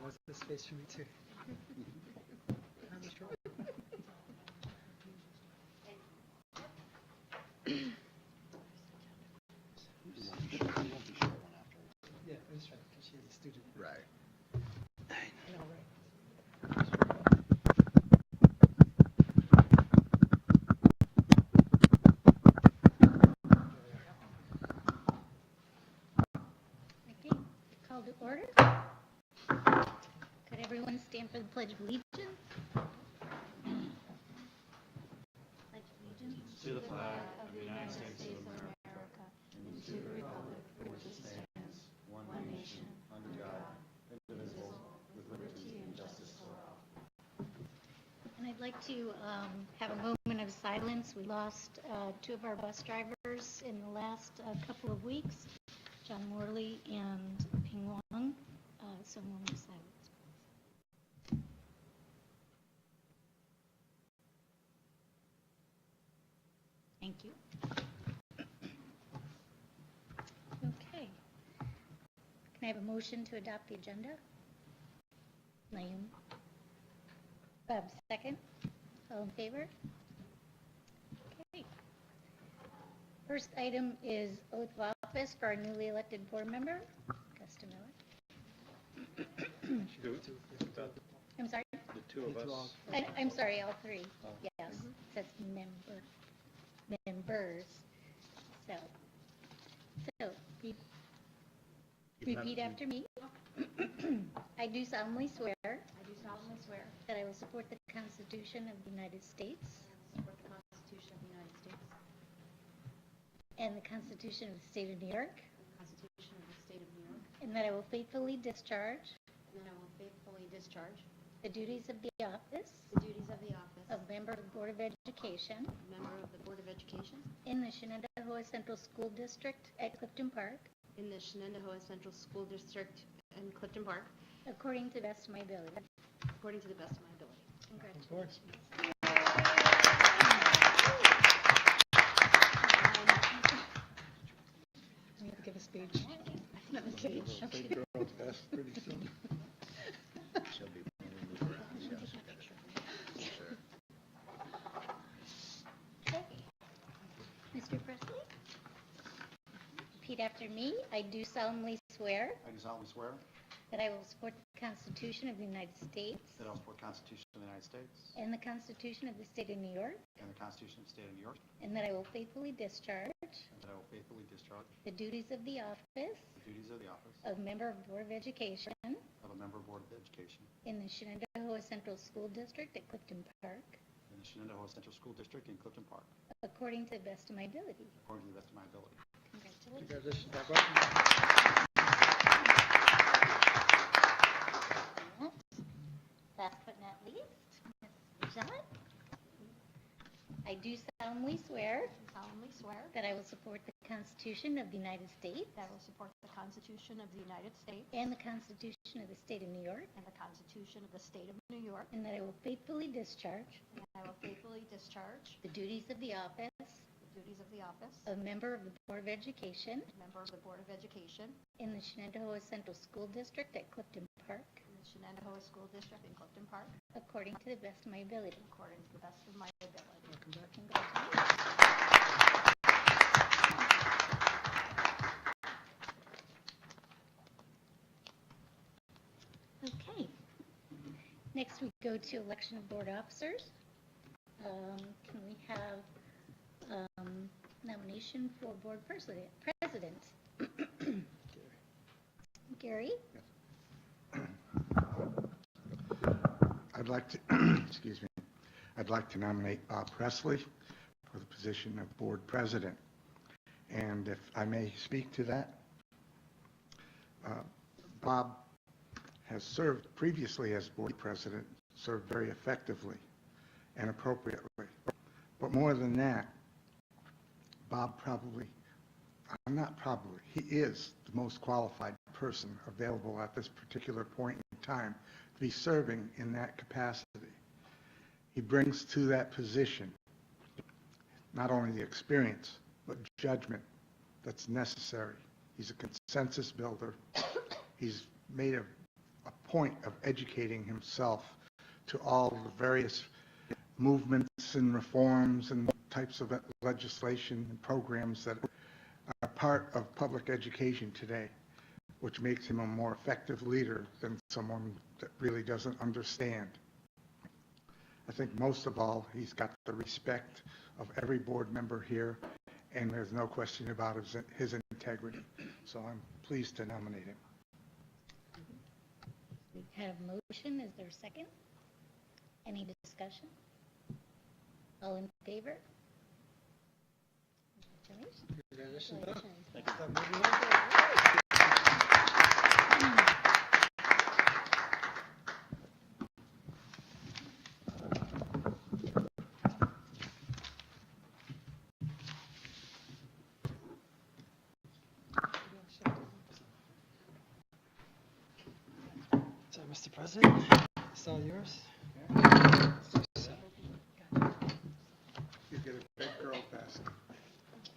was the space for me too. Yeah, that's right, because she is a student. Right. I know, right? Okay, call to order. Could everyone stand for the Pledge of Allegiance? Pledge of Allegiance. To the flag of the United States of America, and to the republic for which it stands, one nation, under God, indivisible, with liberty and justice for all. And I'd like to have a moment of silence. We lost two of our bus drivers in the last couple of weeks, John Morley and Ping Wong. So a moment of silence. Thank you. Okay. Can I have a motion to adopt the agenda? Naomi? Bob, second. All in favor? Okay. First item is oath of office for our newly elected board member, Gusta Miller. I'm sorry? The two of us. I'm sorry, all three. Yes, it says members. So repeat after me. I do solemnly swear that I will support the Constitution of the United States and the Constitution of the State of New York, and that I will faithfully discharge the duties of the office of member of the Board of Education in the Shenendehowa Central School District at Clifton Park, in the Shenendehowa Central School District in Clifton Park, according to the best of my ability. according to the best of my ability. Congratulations. We have to give a speech. Not a speech. She'll be moving around. Yes. Sure. Okay. Mr. Presley? Repeat after me. I do solemnly swear I do solemnly swear that I will support the Constitution of the United States that I will support the Constitution of the United States and the Constitution of the State of New York, and the Constitution of the State of New York, and that I will faithfully discharge and that I will faithfully discharge the duties of the office the duties of the office of member of the Board of Education of a member of Board of Education in the Shenendehowa Central School District at Clifton Park, in the Shenendehowa Central School District in Clifton Park, according to the best of my ability. according to the best of my ability. Congratulations. Last but not least, Ms. Rajat. I do solemnly swear that I will support the Constitution of the United States That I will support the Constitution of the United States and the Constitution of the State of New York, and the Constitution of the State of New York, and that I will faithfully discharge and I will faithfully discharge the duties of the office the duties of the office of member of the Board of Education of member of the Board of Education in the Shenendehowa Central School District at Clifton Park, in the Shenendehowa School District in Clifton Park, according to the best of my ability. according to the best of my ability. Congratulations. Okay. Next, we go to election of board officers. Can we have nomination for board president? Gary? I'd like to, excuse me, I'd like to nominate Bob Presley for the position of board president. And if I may speak to that, Bob has served previously as board president, served very effectively and appropriately. But more than that, Bob he is the most qualified person available at this particular point in time to be serving in that capacity. He brings to that position not only the experience, but judgment that's necessary. He's a consensus builder. He's made a point of educating himself to all the various movements and reforms and types of legislation and programs that are part of public education today, which makes him a more effective leader than someone that really doesn't understand. I think most of all, he's got the respect of every board member here, and there's no question about his integrity. So I'm pleased to nominate him. We had a motion. Is there a second? Any discussion? All in favor? Congratulations. So, Mr. President, it's all yours. You get a big girl pass.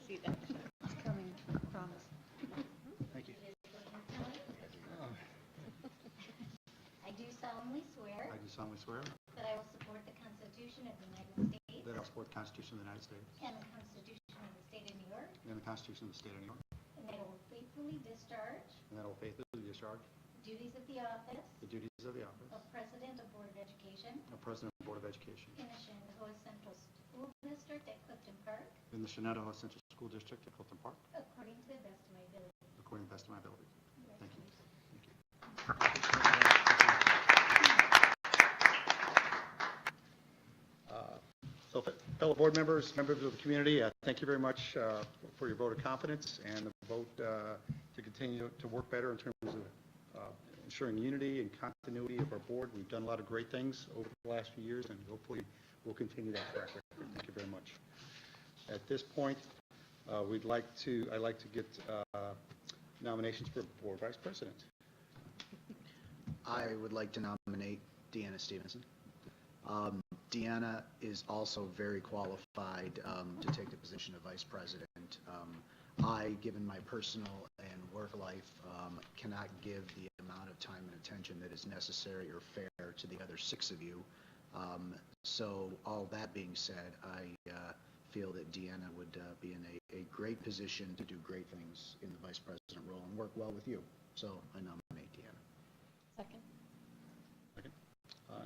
See that? It's coming, promise. Thank you. I do solemnly swear I do solemnly swear that I will support the Constitution of the United States that I will support the Constitution of the United States and the Constitution of the State of New York, and the Constitution of the State of New York, and that I will faithfully discharge and that I will faithfully discharge the duties of the office the duties of the office of President of Board of Education of President of the Board of Education in the Shenendehowa Central School District at Clifton Park, in the Shenendehowa Central School District at Clifton Park, according to the best of my ability. according to the best of my ability. Thank you. So, fellow board members, members of the community, thank you very much for your vote of confidence and the vote to continue to work better in terms of ensuring unity and continuity of our board. We've done a lot of great things over the last few years, and hopefully we'll continue that track record. Thank you very much. At this point, I'd like to get nominations for board vice president. I would like to nominate Deanna Stevenson. Deanna is also very qualified to take the position of vice president. I, given my personal and work life, cannot give the amount of time and attention that is necessary or fair to the other 6 of you. So all that being said, I feel that Deanna would be in a great position to do great things in the vice president role and work well with you. So I nominate Deanna. Second. Second.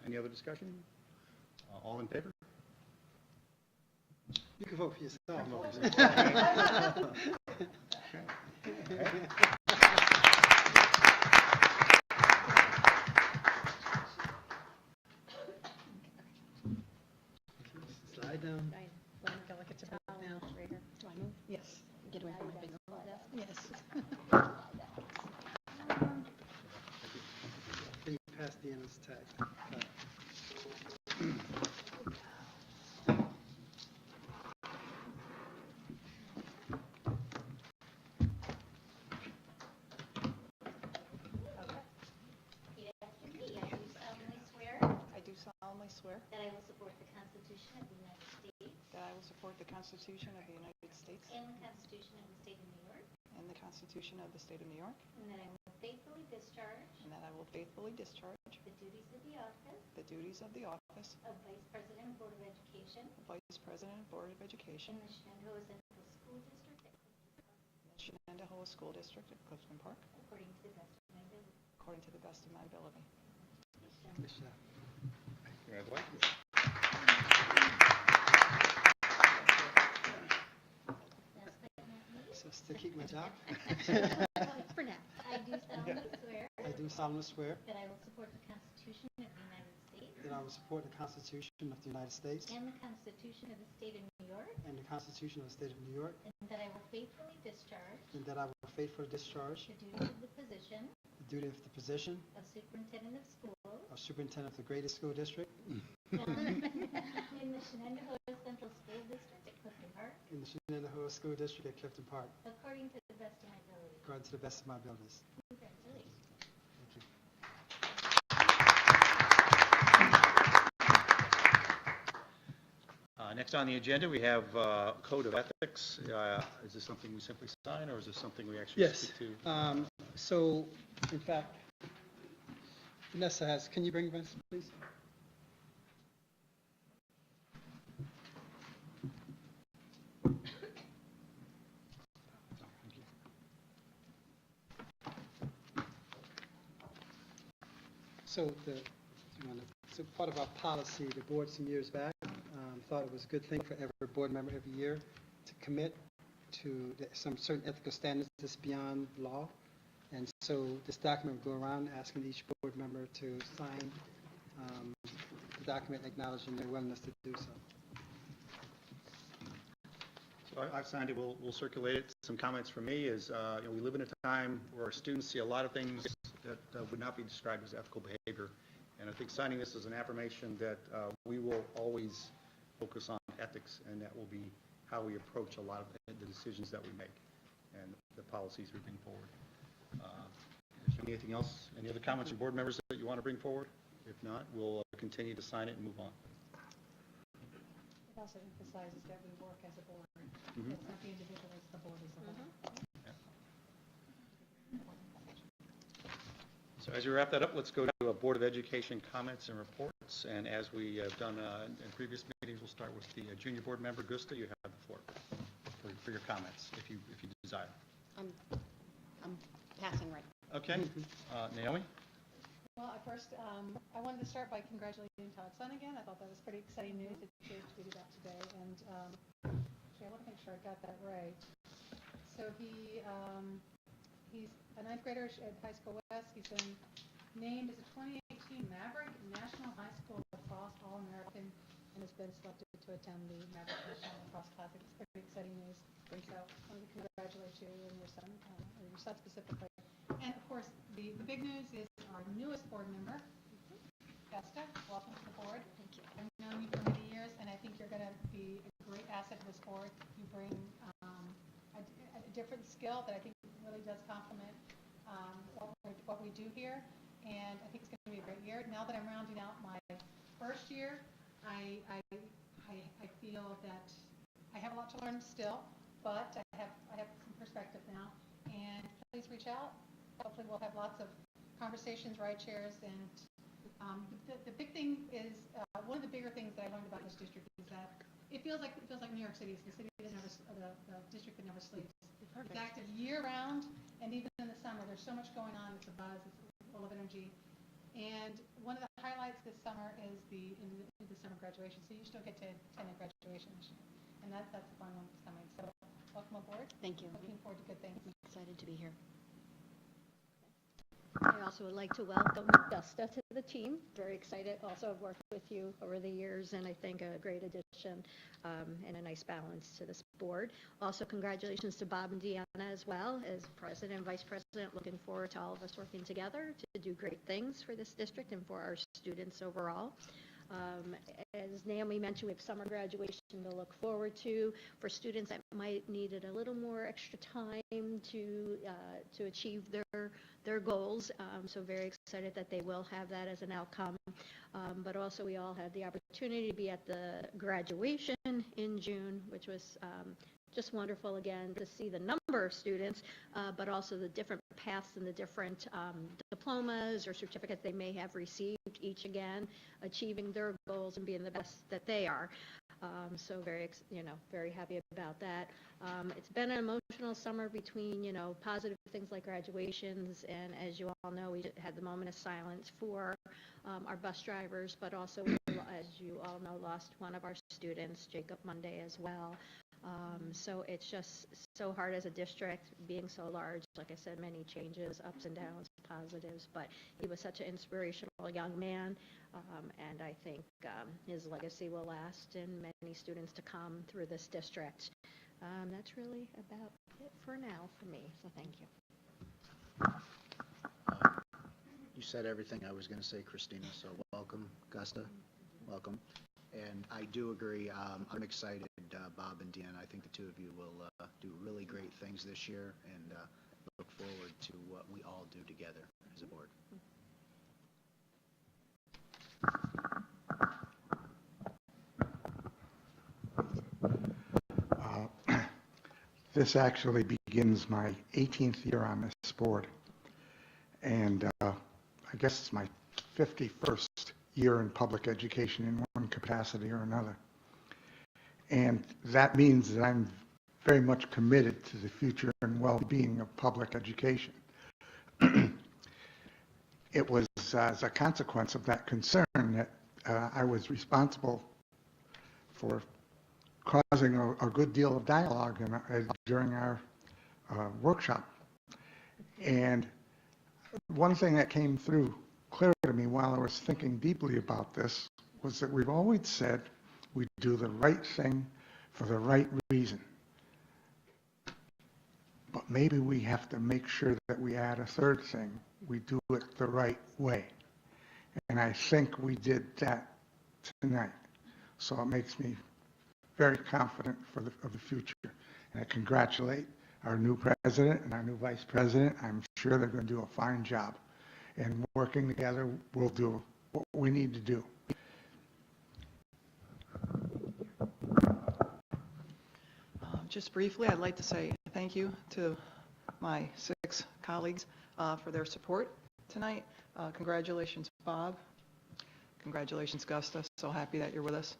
Any other discussion? All in favor? You can vote for yourself. Slide down. Let me go look at your book now. Do I move? Yes. Get away from my big old desk. Yes. Can you pass Deanna's tag? Repeat after me. I do solemnly swear I do solemnly swear that I will support the Constitution of the United States that I will support the Constitution of the United States and the Constitution of the State of New York, and the Constitution of the State of New York, and that I will faithfully discharge and that I will faithfully discharge the duties of the office the duties of the office of Vice President, Board of Education of Vice President, Board of in Education the Shenendehowa Central School District at Clifton Park, in the Shenendehowa School District at Clifton Park, according to the best of my ability. according to the best of my ability. Michelle. Congratulations. Last but not least, So still keep my job? for now, I do solemnly swear I do solemnly swear that I will support the Constitution of the United States that I will support the Constitution of the United States and the Constitution of the State of New York, and the Constitution of the State of New York, and that I will faithfully discharge and that I will faithfully discharge the duties of the position the duty of the position of Superintendent of Schools of Superintendent of the greatest school district in the Shenendehowa Central School District at Clifton Park, in the Shenendehowa School District at Clifton Park, according to the best of my ability. according to the best of my abilities. Congratulations. Thank you. Next on the agenda, we have Code of Ethics. Is this something we simply sign, or is this something we actually Yes. speak to? So, in fact, Vanessa has, can you bring Vanessa, please? So part of our policy, the board some years back thought it was a good thing for every board member every year to commit to some certain ethical standards that's beyond law. And so this document will go around asking each board member to sign the document acknowledging their willingness to do so. So I've signed it. We'll circulate it. Some comments from me is, we live in a time where our students see a lot of things that would not be described as ethical behavior. And I think signing this is an affirmation that we will always focus on ethics, and that will be how we approach a lot of the decisions that we make and the policies we bring forward. Is there anything else, any other comments from board members that you want to bring forward? If not, we'll continue to sign it and move on. It also emphasizes that we work as a board. Mhm. It's not the individual, it's the board as a whole. So as we wrap that up, let's go to a Board of Education comments and reports. And as we have done in previous meetings, we'll start with the junior board member. Gusta, you have the floor for your comments, if you desire. I'm passing right. Okay. Naomi? Well, at first, I wanted to start by congratulating Todd Son again. I thought that was pretty exciting news that you tweeted out today. And actually, I want to make sure I got that right. So he's a ninth grader at High School West. He's been named as a 2018 Maverick National High School Lacrosse All-American and has been selected to attend the Maverick National Lacrosse Classic. It's pretty exciting news. So I wanted to congratulate you and your son specifically. And of course, the big news is our newest board member, Gusta. Welcome to the board. Thank you. I've known you for many years, and I think you're going to be a great asset to this board. You bring a different skill that I think really does complement what we do here, and I think it's going to be a great year. Now that I'm rounding out my first year, I feel that I have a lot to learn still, but I have some perspective now. And please reach out. Hopefully, we'll have lots of conversations, ride shares, and the big thing is one of the bigger things that I learned about this district is that it feels like New York City. It's the city that the district that never sleeps. It's active year-round, and even in the summer, there's so much going on. It's a buzz. It's full of energy. And one of the highlights this summer is the summer graduation. So you still get to attend a graduation this year, and that's a fun one that's coming. So welcome aboard. Thank you. Looking forward to good things. Excited to be here. I also would like to welcome Gusta to the team. Very excited. Also, I've worked with you over the years, and I think a great addition and a nice balance to this board. Also, congratulations to Bob and Deanna as well as president and vice president. Looking forward to all of us working together to do great things for this district and for our students overall. As Naomi mentioned, we have summer graduation to look forward to for students that might need a little more extra time to achieve their goals. So very excited that they will have that as an outcome. But also we all had the opportunity to be at the graduation in June, which was just wonderful again to see the number of students, but also the different paths and the different diplomas or certificates they may have received, each again achieving their goals and being the best that they are. So very happy about that. It's been an emotional summer between, positive things like graduations, and as you all know, we had the moment of silence for our bus drivers, but also, as you all know, lost one of our students, Jacob Monday, as well. So it's just so hard as a district, being so large. Like I said, many changes, ups and downs, positives, but he was such an inspirational young man, and I think his legacy will last in many students to come through this district. That's really about it for now for me, so thank you. You said everything I was going to say, Christina, so welcome, Gusta. Welcome. And I do agree. I'm excited, Bob and Deanna. I think the two of you will do really great things this year, and look forward to what we all do together as a board. This actually begins my 18th year on this board, and I guess it's my 51st year in public education in one capacity or another. And that means that I'm very much committed to the future and well-being of public education. It was as a consequence of that concern that I was responsible for causing a good deal of dialogue during our workshop. And one thing that came through clear to me while I was thinking deeply about this was that we've always said we do the right thing for the right reason. But maybe we have to make sure that we add a third thing. We do it the right way. And I think we did that tonight. So it makes me very confident for of the future. And I congratulate our new president and our new vice president. I'm sure they're going to do a fine job. And working together, we'll do what we need to do. Just briefly, I'd like to say thank you to my 6 colleagues for their support tonight. Congratulations, Bob. Congratulations, Gusta. So happy that you're with us.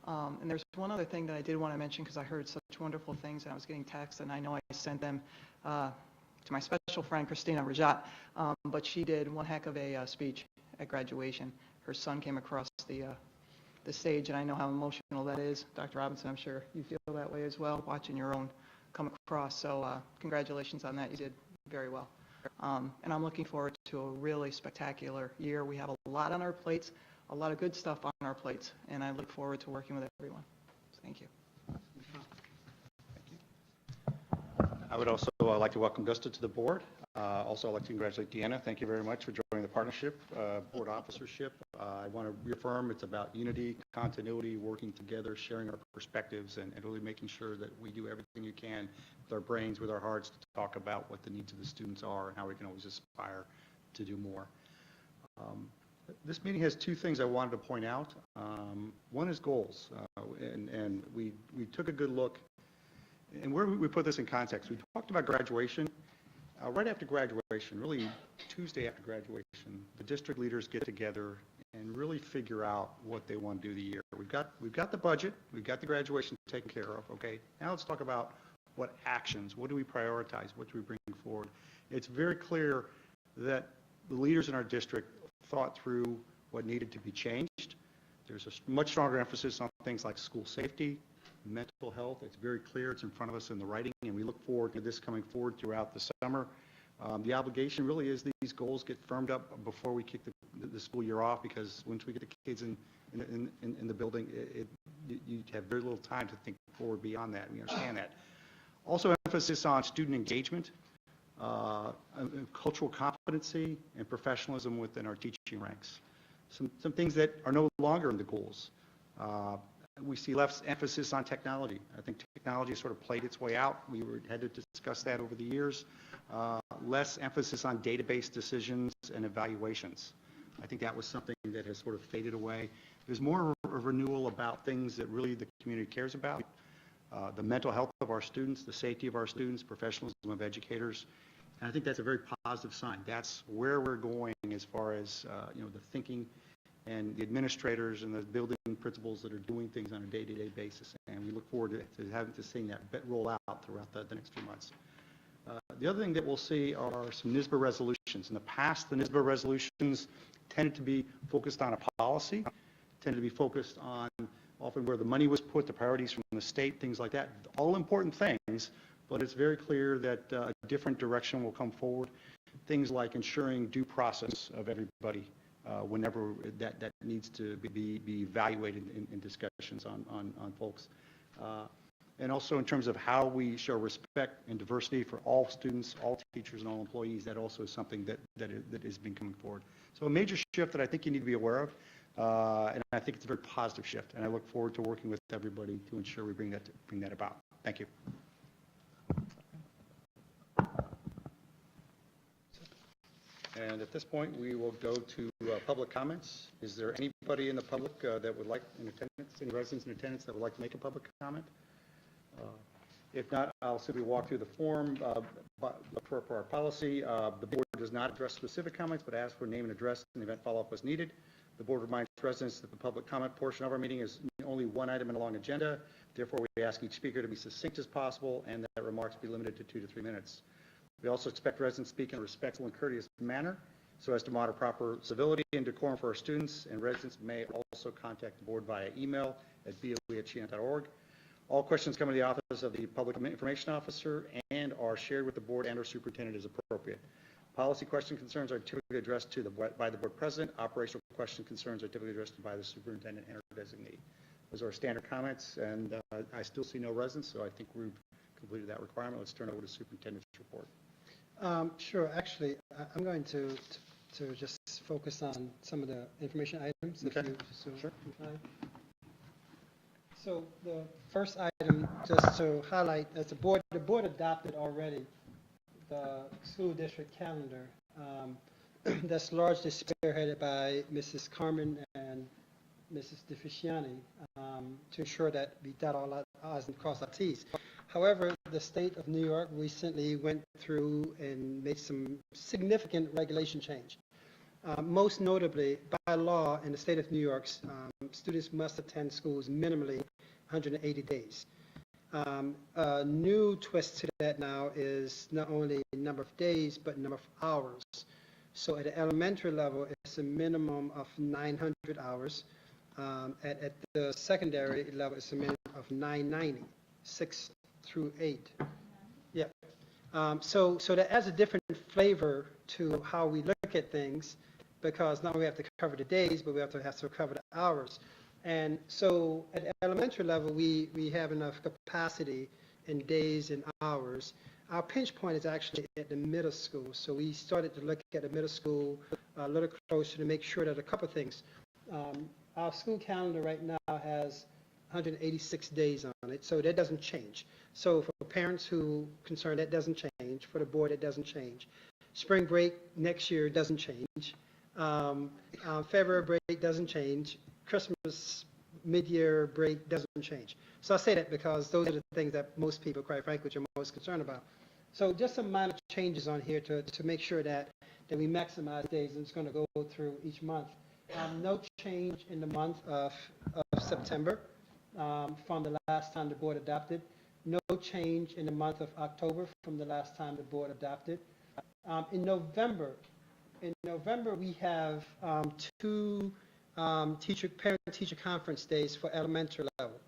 And there's one other thing that I did want to mention because I heard such wonderful things and I was getting texts and I know I sent them to my special friend, Christina Rajat, but she did one heck of a speech at graduation. Her son came across the stage and I know how emotional that is. Dr. Robinson, I'm sure you feel that way as well, watching your own come across. So congratulations on that. You did very well. And I'm looking forward to a really spectacular year. We have a lot on our plates, a lot of good stuff on our plates, and I look forward to working with everyone. So thank you. I would also like to welcome Gusta to the board. Also, I'd like to congratulate Deanna. Thank you very much for joining the partnership, board officership. I want to reaffirm it's about unity, continuity, working together, sharing our perspectives, and really making sure that we do everything you can with our brains, with our hearts, to talk about what the needs of the students are and how we can always aspire to do more. This meeting has 2 things I wanted to point out. One is goals, and we took a good look. And where we put this in context, we talked about graduation. Right after graduation, really Tuesday after graduation, the district leaders get together and really figure out what they want to do the year. We've got the budget, we've got the graduation taken care of, okay? Now let's talk about what actions, what do we prioritize, what do we bring forward? It's very clear that the leaders in our district thought through what needed to be changed. There's a much stronger emphasis on things like school safety, mental health. It's very clear. It's in front of us in the writing, and we look forward to this coming forward throughout the summer. The obligation really is these goals get firmed up before we kick the school year off, because once we get the kids in the building, you have very little time to think forward beyond that. We understand that. Also, emphasis on student engagement, cultural competency, and professionalism within our teaching ranks. Some things that are no longer in the goals. We see less emphasis on technology. I think technology sort of played its way out. We had to discuss that over the years. Less emphasis on database decisions and evaluations. I think that was something that has sort of faded away. There's more of a renewal about things that really the community cares about. The mental health of our students, the safety of our students, professionalism of educators. And I think that's a very positive sign. That's where we're going as far as the thinking and the administrators and the building principals that are doing things on a day-to-day basis. And we look forward to seeing that roll out throughout the next few months. The other thing that we'll see are some NSBA resolutions. In the past, the NSBA resolutions tended to be focused on a policy, tended to be focused on often where the money was put, the priorities from the state, things like that. All important things, but it's very clear that a different direction will come forward. Things like ensuring due process of everybody whenever that needs to be evaluated in discussions on folks. And also in terms of how we show respect and diversity for all students, all teachers, and all employees, that also is something that has been coming forward. So a major shift that I think you need to be aware of, and I think it's a very positive shift, and I look forward to working with everybody to ensure we bring that about. Thank you. And at this point, we will go to public comments. Is there anybody in the public that would like, in attendance, any residents in attendance that would like to make a public comment? If not, I'll simply walk through the form. For our policy, the board does not address specific comments, but asks for name and address in the event follow-up was needed. The board reminds residents that the public comment portion of our meeting is only one item in a long agenda. Therefore, we ask each speaker to be succinct as possible and that remarks be limited to 2 to 3 minutes. We also expect residents to speak in a respectful and courteous manner so as to monitor proper civility and decorum for our students, and residents may also contact the board via email at boe@shenendehowa.org. All questions come to the office of the Public Information Officer and are shared with the board and/or superintendent as appropriate. Policy question concerns are typically addressed by the board president. Operational question concerns are typically addressed by the superintendent and her designee. Those are our standard comments, and I still see no residents, so I think we've completed that requirement. Let's turn over to superintendent's report. Sure. Actually, I'm going to just focus on some of the information items. Okay. If you so Sure. inclined. So the first item, just to highlight, as the board adopted already the school district calendar. That's largely spearheaded by Mrs. Carmen and Mrs. DeFisciani to ensure that we dot all our I's and cross our T's. However, the state of New York recently went through and made some significant regulation change. Most notably, by law in the state of New York, students must attend schools minimally 180 days. A new twist to that now is not only number of days, but number of hours. So at the elementary level, it's a minimum of 900 hours. At the secondary level, it's a minimum of 990, 6 through 8. Yeah. So that adds a different flavor to how we look at things, because not only we have to cover the days, but we have to cover the hours. And so at the elementary level, we have enough capacity in days and hours. Our pinch point is actually at the middle school. So we started to look at the middle school a little closer to make sure that a couple of things. Our school calendar right now has 186 days on it, so that doesn't change. So for parents who are concerned, that doesn't change. For the board, it doesn't change. Spring break next year doesn't change. February break doesn't change. Christmas mid-year break doesn't change. So I say that because those are the things that most people, quite frankly, are most concerned about. So just some minor changes on here to make sure that we maximize days, and it's going to go through each month. No change in the month of September from the last time the board adopted. No change in the month of October from the last time the board adopted. In November, we have 2 parent-teacher conference days for elementary level.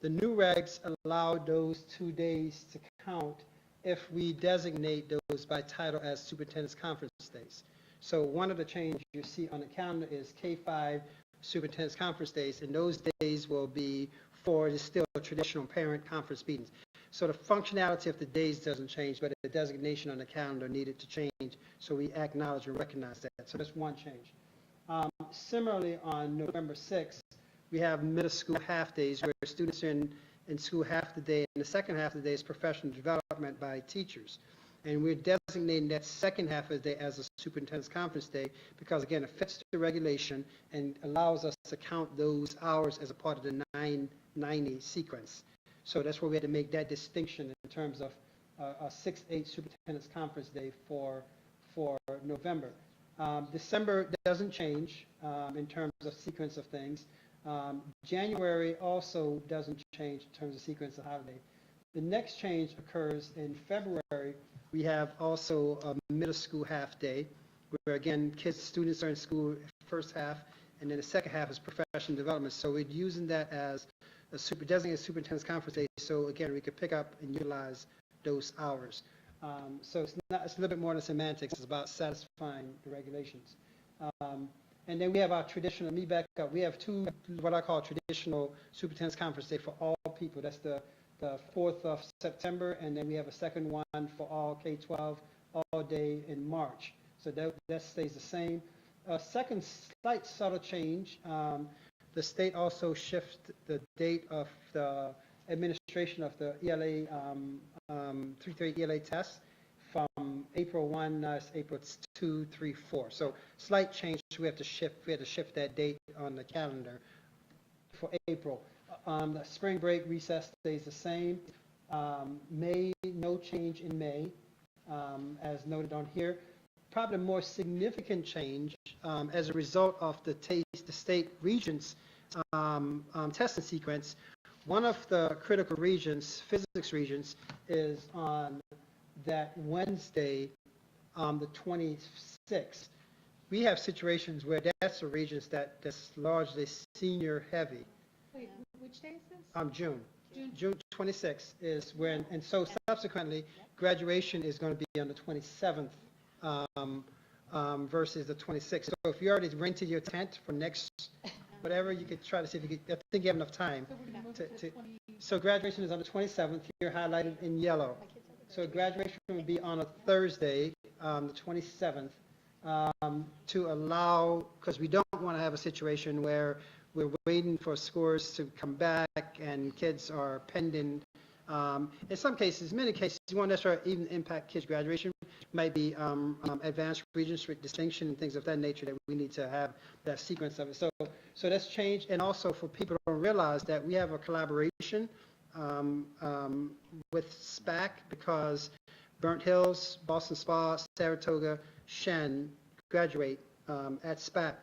The new regs allow those 2 days to count if we designate those by title as superintendent's conference days. So one of the changes you see on the calendar is K-5 superintendent's conference days, and those days will be for the still traditional parent conference meetings. So the functionality of the days doesn't change, but the designation on the calendar needed to change, so we acknowledge and recognize that. So that's one change. Similarly, on November 6th, we have middle school half days where students are in school half the day, and the second half of the day is professional development by teachers. And we're designating that second half of the day as a superintendent's conference day because, again, it fits the regulation and allows us to count those hours as a part of the 990 sequence. So that's where we had to make that distinction in terms of a 6-8 superintendent's conference day for November. December doesn't change in terms of sequence of things. January also doesn't change in terms of sequence of holiday. The next change occurs in February. We have also a middle school half day where, again, students are in school first half, and then the second half is professional development. So we're using that as a designated superintendent's conference day, so again, we could pick up and utilize those hours. So it's a little bit more than semantics. It's about satisfying the regulations. And then we have our traditional, let me back up, we have 2 what I call traditional superintendent's conference day for all people. That's the 4th of September, and then we have a second one for all K-12 all day in March. So that stays the same. Second slight subtle change, the state also shifts the date of the administration of the ELA, 330 ELA test from April 1, April 2, 3, 4. So slight change, we had to shift that date on the calendar for April. The spring break recess stays the same. May, no change in May, as noted on here. probably the more significant change as a result of the state regents testing sequence. One of the critical regions, physics regions, is on that Wednesday, the 26th. We have situations where that's a region that's largely senior heavy. Wait, which day is this? June. June 26th is when, and so subsequently, graduation is going to be on the 27th versus the 26th. So if you already rented your tent for next, whatever, you could try to see if you could, I think you have enough time. So we're gonna move it to the 20. So graduation is on the 27th, here highlighted in yellow. So graduation will be on a Thursday, the 27th, to allow, because we don't want to have a situation where we're waiting for scores to come back and kids are pending. In some cases, many cases, you won't necessarily even impact kids' graduation. Might be advanced regions with distinction and things of that nature that we need to have that sequence of it. So that's changed. And also for people to realize that we have a collaboration with SPAC because Burnt Hills, Boston Spa, Saratoga, Shen graduate at SPAC.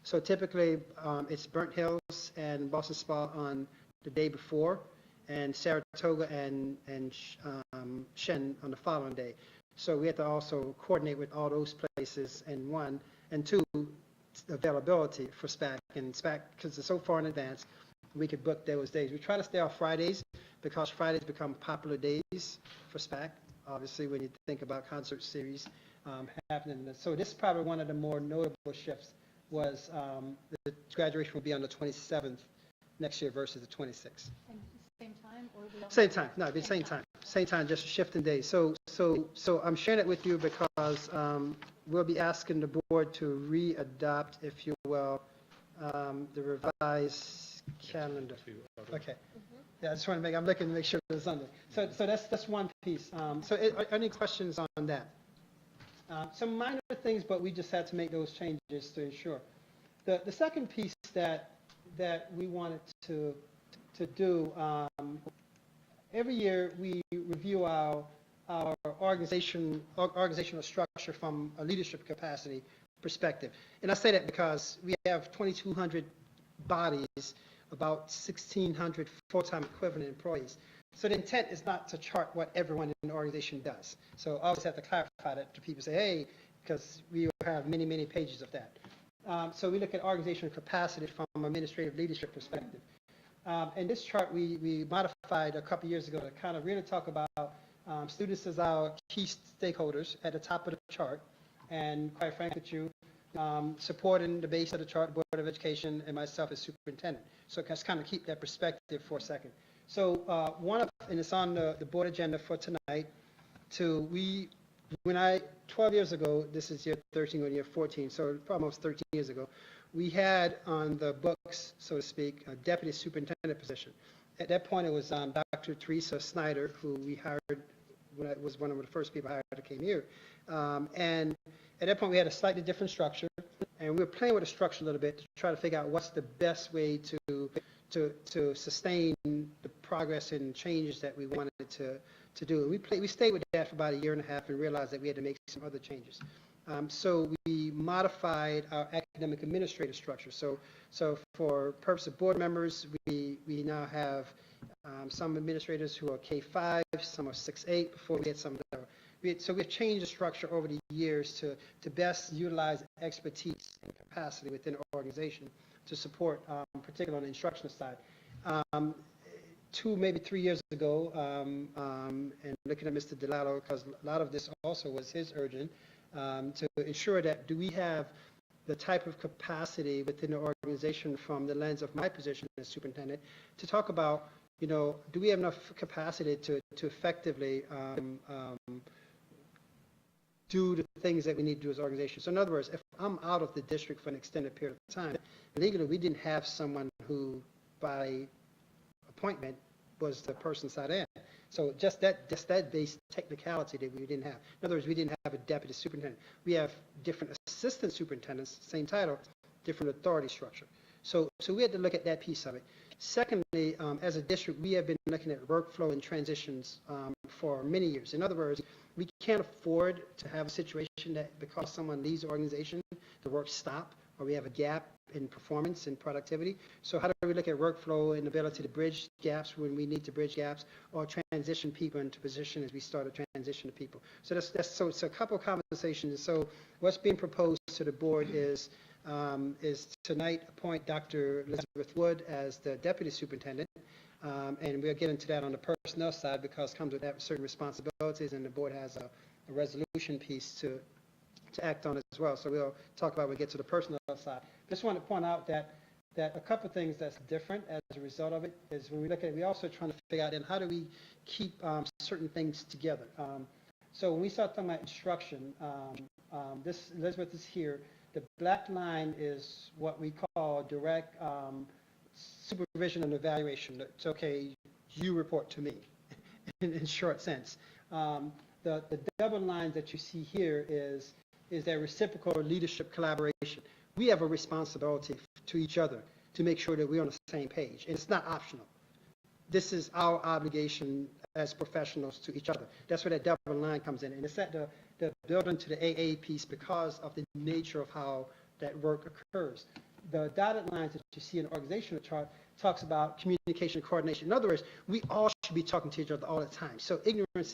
So typically it's Burnt Hills and Boston Spa on the day before, and Saratoga and Shen on the following day. So we have to also coordinate with all those places, and one, and two, availability for SPAC. And SPAC, because it's so far in advance, we could book those days. We try to stay off Fridays because Fridays become popular days for SPAC, obviously, when you think about concert series happening. So this is probably one of the more notable shifts was the graduation will be on the 27th next year versus the 26th. And same time, or we don't? Same time, no, it'd be same time, just a shift in days. So I'm sharing it with you because we'll be asking the board to re-adopt, if you will, the revised calendar. Okay. Yeah, I just want to I'm looking to make sure it's under. So that's one piece. Any questions on that? Some minor things, but we just had to make those changes to ensure. The second piece that we wanted to do, every year we review our organizational structure from a leadership capacity perspective. And I say that because we have 2,200 bodies, about 1,600 full-time equivalent employees. So the intent is not to chart what everyone in the organization does. So I always have to clarify that to people, say, hey, because we have many, many pages of that. So we look at organizational capacity from an administrative leadership perspective. And this chart we modified a couple years ago to kind of really talk about students as our key stakeholders at the top of the chart. And quite frankly with you, supporting the base of the chart, Board of Education, and myself as superintendent. So let's kind of keep that perspective for a second. So and it's on the board agenda for tonight, 12 years ago, this is year 13 or year 14, so almost 13 years ago, we had on the books, so to speak, a deputy superintendent position. At that point, it was Dr. Teresa Snyder, who we hired, was one of the first people hired that came here. And at that point, we had a slightly different structure, and we were playing with the structure a little bit to try to figure out what's the best way to sustain the progress and changes that we wanted to do. We stayed with that for about 1.5 years and realized that we had to make some other changes. So we modified our academic administrative structure. So for purpose of board members, we now have some administrators who are K-5, some are 6-8. Before we had some that were. So we've changed the structure over the years to best utilize expertise and capacity within the organization to support, particularly on the instructional side. 2, maybe 3 years ago, and looking at Mr. DeLallo, because a lot of this also was his urging, to ensure that do we have the type of capacity within the organization from the lens of my position as superintendent to talk about, do we have enough capacity to effectively do the things that we need to do as an organization. So in other words, if I'm out of the district for an extended period of time, legally we didn't have someone who by appointment was the person sat in. So just that base technicality that we didn't have. In other words, we didn't have a deputy superintendent. We have different assistant superintendents, same title, different authority structure. So we had to look at that piece of it. Secondly, as a district, we have been looking at workflow and transitions for many years. In other words, We can't afford to have a situation that because someone leaves the organization, the work stop, or we have a gap in performance and productivity. So how do we look at workflow and ability to bridge gaps when we need to bridge gaps, or transition people into position as we start to transition to people? So so it's a couple of conversations. So what's being proposed to the board is tonight appoint Dr. Elizabeth Wood as the deputy superintendent. And we'll get into that on the personnel side because it comes with certain responsibilities, and the board has a resolution piece to act on as well. So we'll talk about when we get to the personnel side. Just want to point out that a couple of things that's different as a result of it is when we look at it, we're also trying to figure out how do we keep certain things together. So when we start talking about instruction, this Elizabeth is here. The black line is what we call direct supervision and evaluation. It's okay, you report to me in short sense. The double lines that you see here is that reciprocal leadership collaboration. We have a responsibility to each other to make sure that we're on the same page, and it's not optional. This is our obligation as professionals to each other. That's where that double line comes in, and it's at the building to the AA piece because of the nature of how that work occurs. The dotted lines that you see in the organizational chart talks about communication and coordination. In other words, we all should be talking to each other all the time. So ignorance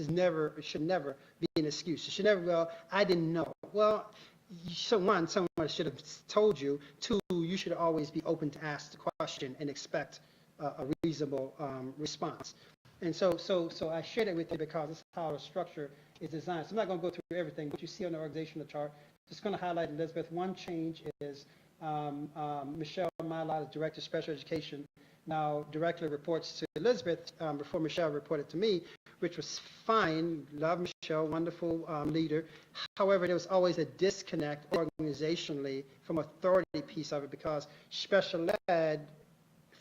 should never be an excuse. It should never, well, I didn't know. Well, someone should have told you. Two, you should always be open to ask the question and expect a reasonable response. And so I share that with you because it's how the structure is designed. So I'm not going to go through everything, but you see on the organizational chart, just going to highlight, Elizabeth, one change is Michelle Mylott is Director of Special Education, now directly reports to Elizabeth before Michelle reported to me, which was fine. Love Michelle, wonderful leader. However, there was always a disconnect organizationally from authority piece of it because special ed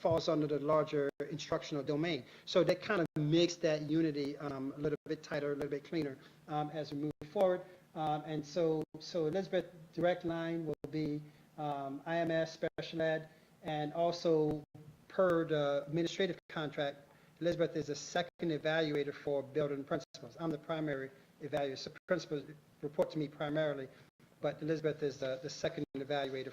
falls under the larger instructional domain. So that kind of makes that unity a little bit tighter, a little bit cleaner as we move forward. And so Elizabeth, direct line will be IMS, special ed, and also per the administrative contract, Elizabeth is the second evaluator for building principals. I'm the primary evaluator, so principals report to me primarily, but Elizabeth is the second evaluator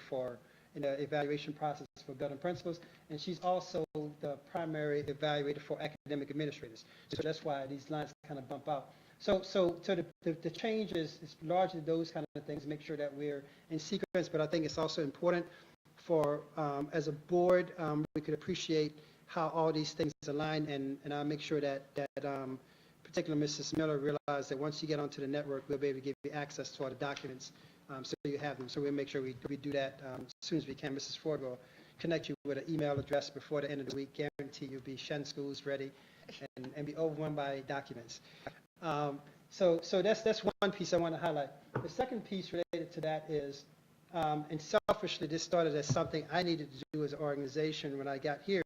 in the evaluation process for building principals, and she's also the primary evaluator for academic administrators. So that's why these lines kind of bump out. So the change is largely those kind of things, make sure that we're in sequence, but I think it's also important for, as a board, we could appreciate how all these things align, and I'll make sure that particularly Mrs. Miller realized that once you get onto the network, we'll be able to give you access to all the documents so you have them. So we'll make sure we do that as soon as we can. Mrs. Ford will connect you with an email address before the end of the week. Guarantee you'll be Shen schools ready and be overwhelmed by documents. So that's one piece I want to highlight. The second piece related to that is, and selfishly, this started as something I needed to do as an organization when I got here,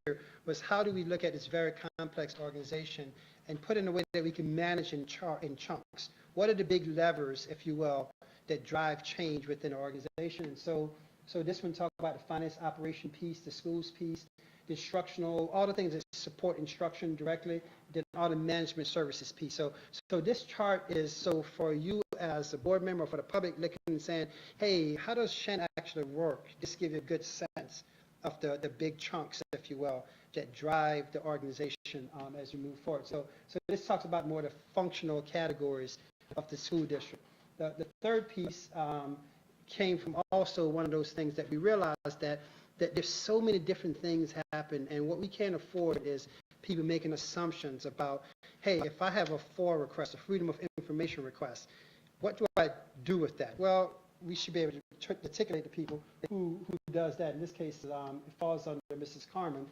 was how do we look at this very complex organization and put it in a way that we can manage in chunks? What are the big levers, if you will, that drive change within an organization? And so this one talks about the finance operation piece, the schools piece, the instructional, all the things that support instruction directly, then all the management services piece. So this chart is so for you as a board member, for the public looking and saying, hey, how does Shen actually work? Just give you a good sense of the big chunks, if you will, that drive the organization as we move forward. So this talks about more the functional categories of the school district. The third piece came from also one of those things that we realized that there's so many different things happen, and what we can't afford is people making assumptions about, hey, if I have a FOIA request, a Freedom of Information request, what do I do with that? Well, we should be able to articulate to people who does that. In this case, it falls under Mrs. Carmen,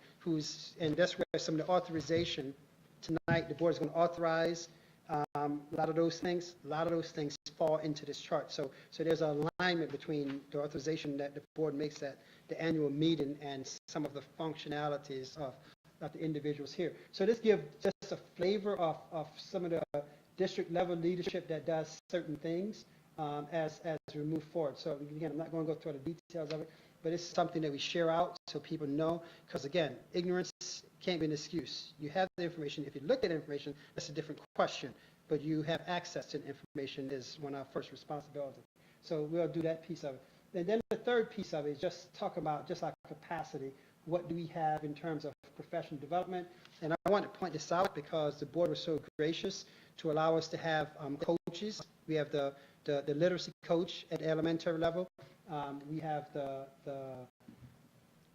and that's where some of the authorization tonight, the board is going to authorize a lot of those things. A lot of those things fall into this chart. So there's an alignment between the authorization that the board makes at the annual meeting and some of the functionalities of the individuals here. So this gives just a flavor of some of the district level leadership that does certain things as we move forward. So again, I'm not going to go through the details of it, but it's something that we share out so people know, because again, ignorance can't be an excuse. You have the information. If you look at information, that's a different question. but you have access to the information is one of our first responsibilities. So we'll do that piece of it. And then the third piece of it is just talk about just our capacity. What do we have in terms of professional development? And I want to point this out because the board was so gracious to allow us to have coaches. We have the literacy coach at the elementary level. We have the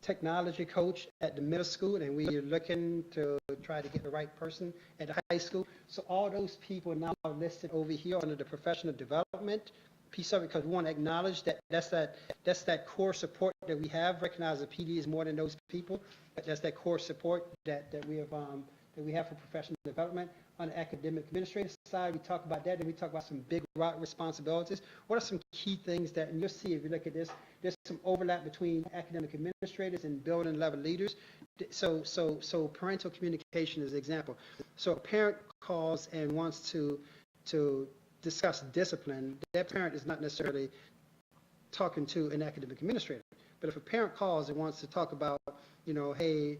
technology coach at the middle school, and we are looking to try to get the right person at the high school. So all those people now are listed over here under the professional development piece of it, because we want to acknowledge that that's that core support that we have. Recognize the PD is more than those people, but that's that core support that we have for professional development. On the academic administrative side, we talk about that, and we talk about some big rock responsibilities. What are some key things that, and you'll see if you look at this, there's some overlap between academic administrators and building level leaders. So parental communication is an example. So a parent calls and wants to discuss discipline. That parent is not necessarily talking to an academic administrator. But if a parent calls and wants to talk about, hey,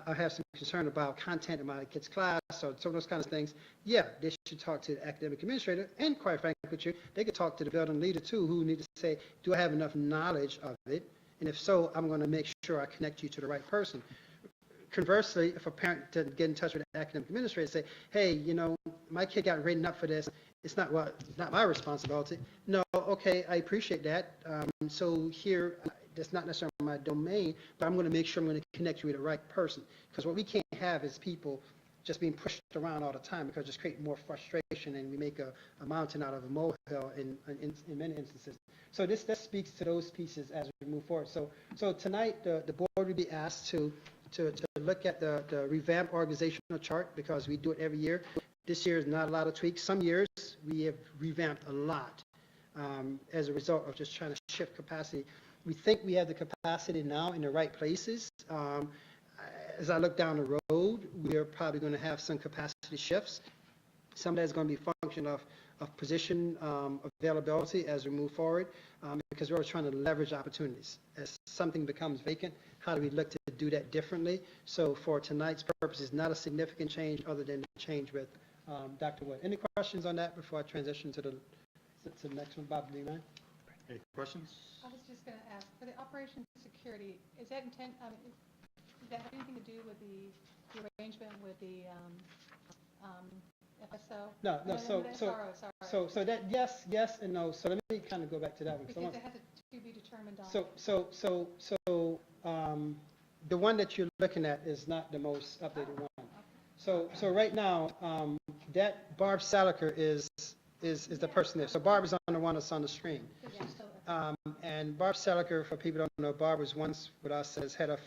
I have some concern about content in my kid's class or some of those kinds of things, yeah, they should talk to the academic administrator. And quite frankly with you, they could talk to the building leader too, who need to say, do I have enough knowledge of it? And if so, I'm going to make sure I connect you to the right person. Conversely, if a parent doesn't get in touch with the academic administrator and say, hey, my kid got written up for this, it's not my responsibility. No, okay, I appreciate that. So here, that's not necessarily my domain, but I'm going to make sure I'm going to connect you with the right person. Because what we can't have is people just being pushed around all the time, because it just creates more frustration, and we make a mountain out of a molehill in many instances. So this speaks to those pieces as we move forward. So tonight, the board will be asked to look at the Revamp organizational chart, because we do it every year. This year is not a lot of tweaks. Some years we have revamped a lot as a result of just trying to shift capacity. We think we have the capacity now in the right places. As I look down the road, we are probably going to have some capacity shifts. Some of that is going to be a function of position availability as we move forward, because we're trying to leverage opportunities. As something becomes vacant, how do we look to do that differently? So for tonight's purposes, not a significant change other than the change with Dr. Wood. Any questions on that before I transition to the next one? Bob, do you mind? Any questions? I was just going to ask, for the operation security, is that does that have anything to do with the arrangement with the FSO? No. The SRO, sorry. So that yes and no. So let me kind of go back to that one. Because it has to be determined on. So the one that you're looking at is not the most updated one. So right now, that Barb Saliker is the person there. So Barb is on the one that's on the screen. And Barb Saliker, for people who don't know, Barb was once with us as head of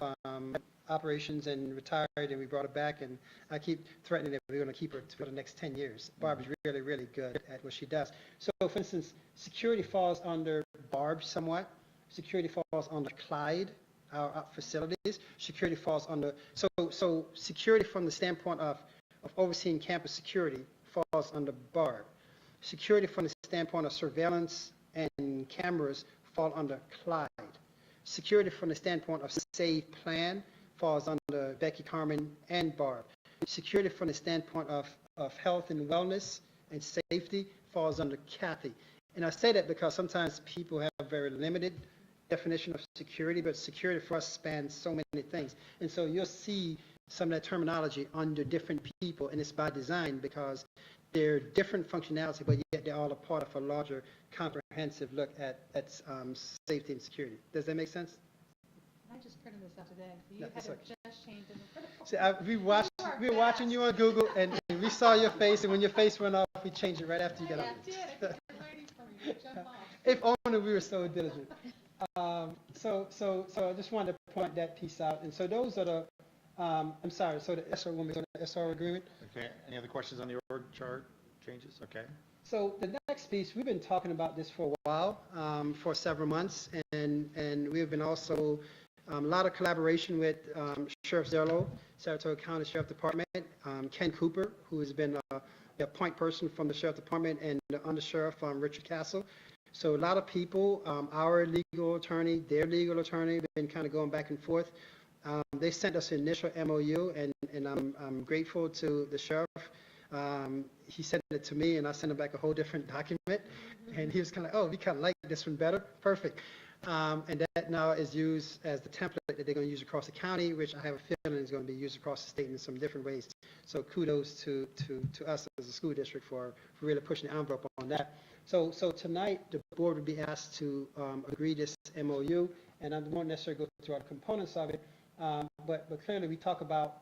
operations and retired, and we brought her back, and I keep threatening that we're going to keep her for the next 10 years. Barb is really, really good at what she does. So, for instance, security falls under Barb somewhat. Security falls under Clyde, our facilities. Security falls under, so security from the standpoint of overseeing campus security falls under Barb. Security from the standpoint of surveillance and cameras fall under Clyde. Security from the standpoint of Save Plan falls under Becky Carmen and Barb. Security from the standpoint of health and wellness and safety falls under Kathy. And I say that because sometimes people have a very limited definition of security, but security for us spans so many things. And so you'll see some of that terminology under different people, and it's by design because they're different functionality, but yet they're all a part of a larger comprehensive look at safety and security. Does that make sense? I just printed this out today. You No, had it's it okay. just changed in the See, we were watching you on Google, and we saw your face, and when your face went off, we changed it right after you got I on. did. I think you're waiting for me to jump off. If only we were so diligent. So I just wanted to point that piece out. And so those are the, I'm sorry, so the SR, when we go to the SR agreement. Okay, any other questions on the org chart changes? Okay. So the next piece, we've been talking about this for a while, for several months, and we've been also a lot of collaboration with Sheriff Zerlo, Saratoga County Sheriff Department, Ken Cooper, who has been a point person from the Sheriff Department, and the Undersheriff Richard Castle. So a lot of people, our legal attorney, their legal attorney, been kind of going back and forth. They sent us an initial MOU, and I'm grateful to the sheriff He sent it to me, and I sent him back a whole different document. And he was kind of like, oh, we kind of like this one better. Perfect. And that now is used as the template that they're going to use across the county, which I have a feeling is going to be used across the state in some different ways. So kudos to us as a school district for really pushing the envelope on that. So tonight, the board would be asked to agree this MOU, and I won't necessarily go through all the components of it, but clearly we talk about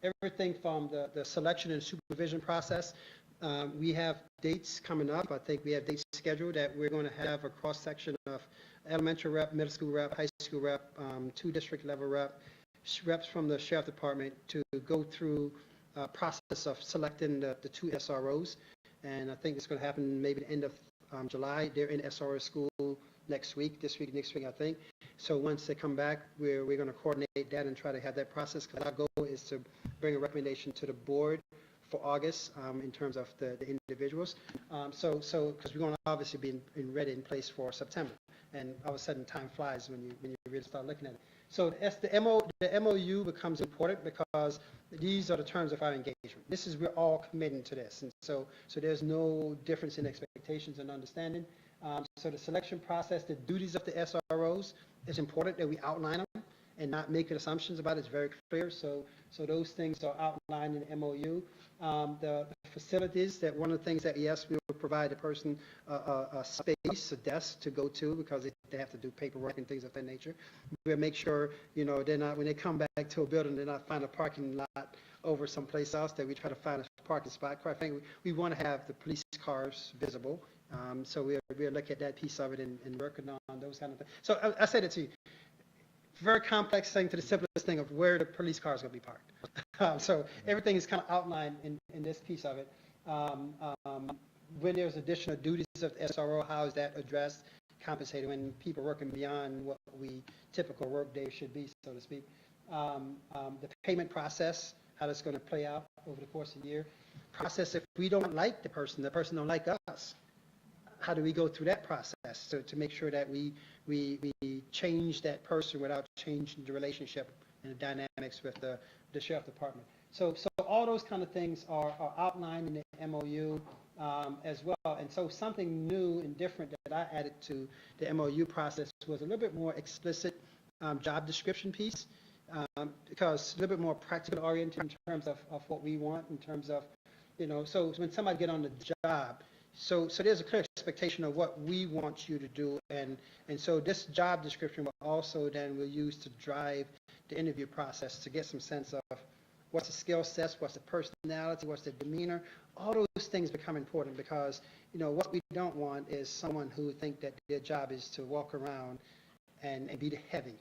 everything from the selection and supervision process. We have dates coming up. I think we have dates scheduled that we're going to have a cross-section of elementary rep, middle school rep, high school rep, 2 district level reps from the sheriff department to go through a process of selecting the 2 SROs. And I think it's going to happen maybe the end of July. They're in SRO school next week, next week, I think. So once they come back, we're going to coordinate that and try to have that process, because our goal is to bring a recommendation to the board for August in terms of the individuals. So because we're going to obviously be ready in place for September. And all of a sudden time flies when you really start looking at it. So the MOU becomes important because these are the terms of our engagement. This is, we're all committing to this. And so there's no difference in expectations and understanding. So the selection process, the duties of the SROs, is important that we outline them and not make assumptions about it. It's very clear. So those things are outlined in the MOU. The facilities, that one of the things that, yes, we will provide a person a space, a desk to go to, because they have to do paperwork and things of that nature. We'll make sure, they're not, when they come back to a building, they're not find a parking lot over someplace else, that we try to find a parking spot. Quite frankly, we want to have the police cars visible. So we'll look at that piece of it and working on those kind of things. So I said it to you. Very complex thing to the simplest thing of where the police car is going to be parked. So everything is kind of outlined in this piece of it. When there's additional duties of the SRO, how is that addressed, compensated when people are working beyond what typical work day should be, so to speak. The payment process, how that's going to play out over the course of the year. Process, if we don't like the person don't like us, how do we go through that process to make sure that we change that person without changing the relationship and the dynamics with the sheriff department? So all those kind of things are outlined in the MOU as well. And so something new and different that I added to the MOU process was a little bit more explicit job description piece, because a little bit more practical oriented in terms of what we want, in terms of, so when somebody get on the job, so there's a clear expectation of what we want you to do, and so this job description will also then we'll use to drive the interview process to get some sense of what's the skill sets, what's the personality, what's the demeanor. All those things become important, because what we don't want is someone who think that their job is to walk around and be the heavy.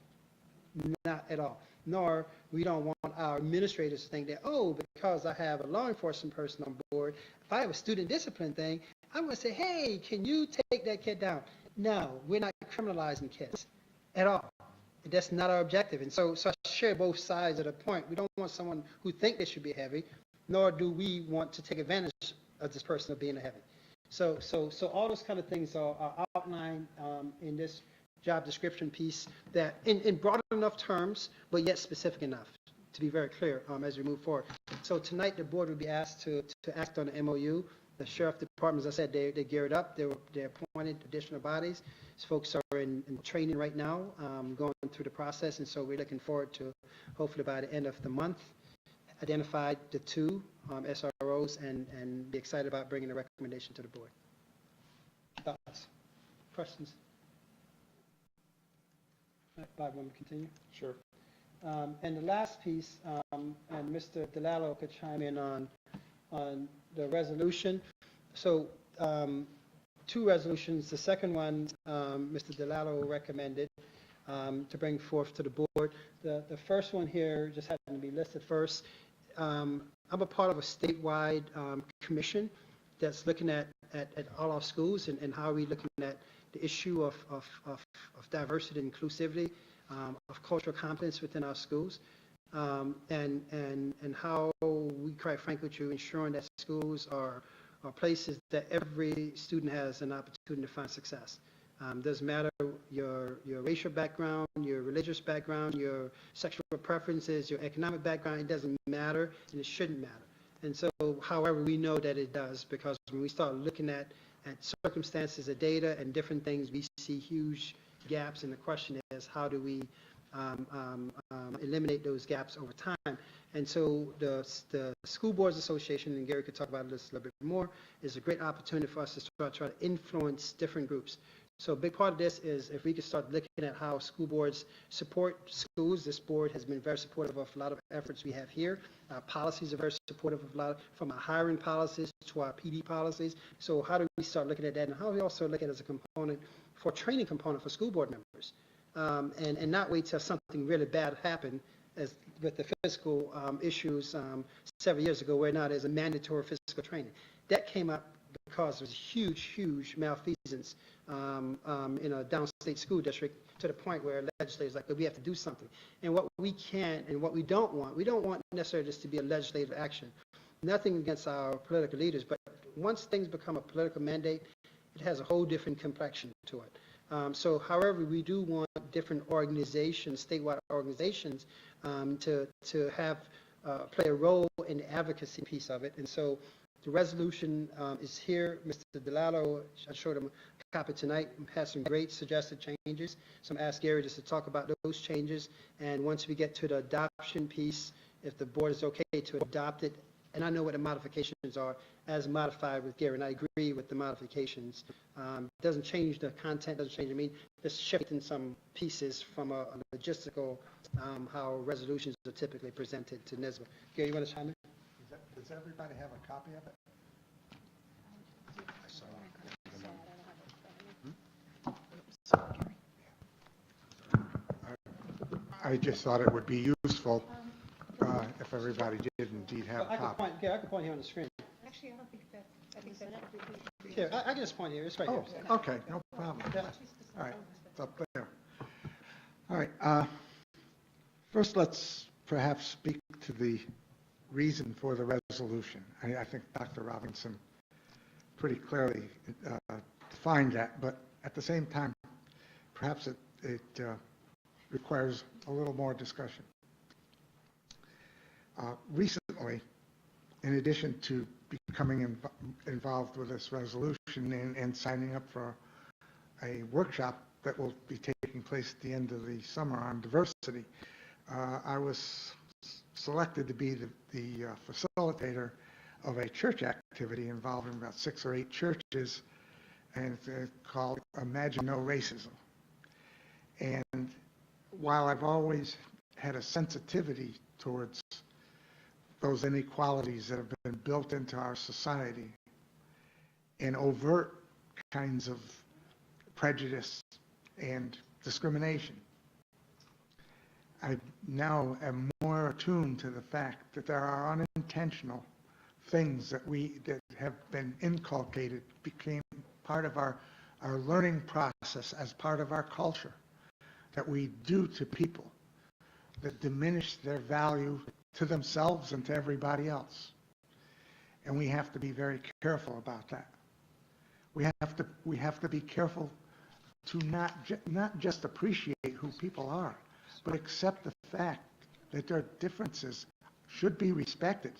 Not at all. Nor we don't want our administrators to think that, oh, because I have a law enforcement person on board, if I have a student discipline thing, I'm going to say, hey, can you take that kid down? No, we're not criminalizing kids at all. That's not our objective. And so I share both sides of the point. We don't want someone who think they should be heavy, nor do we want to take advantage of this person of being a heavy. So all those kind of things are outlined in this job description piece, that in broad enough terms, but yet specific enough to be very clear as we move forward. So tonight the board will be asked to act on the MOU. The sheriff department, as I said, they geared up. They appointed additional bodies. These folks are in training right now, going through the process, and so we're looking forward to, hopefully by the end of the month, identify the 2 SROs and be excited about bringing the recommendation to the board. Thoughts? Questions? Bob, want to continue? Sure. And the last piece, and Mr. DeLallo could chime in on the resolution. So 2 resolutions. The second one, Mr. DeLallo recommended to bring forth to the board. The first one here just happened to be listed first. I'm a part of a statewide commission that's looking at all our schools and how we're looking at the issue of diversity and inclusivity, of cultural competence within our schools, and how we, quite frankly, to ensuring that schools are places that every student has an opportunity to find success. Doesn't matter your racial background, your religious background, your sexual preferences, your economic background. It doesn't matter, and it shouldn't matter. And so, however, we know that it does, because when we start looking at circumstances of data and different things, we see huge gaps, and the question is, how do we eliminate those gaps over time? And so the School Boards Association, and Gary could talk about this a little bit more, is a great opportunity for us to start trying to influence different groups. So a big part of this is if we could start looking at how school boards support schools. This board has been very supportive of a lot of efforts we have here. Policies are very supportive of a lot, from our hiring policies to our PD policies. So how do we start looking at that, and how do we also look at it as a component for training component for school board members, and not wait till something really bad happened, as with the fiscal issues several years ago, where now there's a mandatory fiscal training. That came up because there's huge malfeasance in a downstate school district, to the point where legislators like, we have to do something. And what we can and what we don't want necessarily just to be a legislative action. Nothing against our political leaders, but once things become a political mandate, it has a whole different complexion to it. So however, we do want different organizations, statewide organizations, to have play a role in the advocacy piece of it. And so the resolution is here. Mr. DeLallo, I showed him a copy tonight, has some great suggested changes. So I'm asking Gary just to talk about those changes. And once we get to the adoption piece, if the board is okay to adopt it, and I know what the modifications are, as modified with Gary, and I agree with the modifications. Doesn't change the content, doesn't change, I mean, just shifting some pieces from a logistical, how resolutions are typically presented to NISBA. Gary, you want to chime in? Does everybody have a copy of it? I just thought it would be useful if everybody did indeed have a copy. Gary, I can point here on the screen. Actually, I don't think that, I think that. Here, I can just point here, it's right Oh, here. okay, no problem. All right, it's up there. All right, first let's perhaps speak to the reason for the resolution. I think Dr. Robinson pretty clearly defined that, but at the same time, perhaps it requires a little more discussion. Recently, in addition to becoming involved with this resolution and signing up for a workshop that will be taking place at the end of the summer on diversity, I was selected to be the facilitator of a church activity involving about 6 or 8 churches, and it's called Imagine No Racism. And while I've always had a sensitivity towards those inequalities that have been built into our society and overt kinds of prejudice and discrimination, I now am more attuned to the fact that there are unintentional things that have been inculcated, became part of our learning process as part of our culture, that we do to people that diminish their value to themselves and to everybody else. And we have to be very careful about that. We have to be careful to not just appreciate who people are, but accept the fact that their differences should be respected.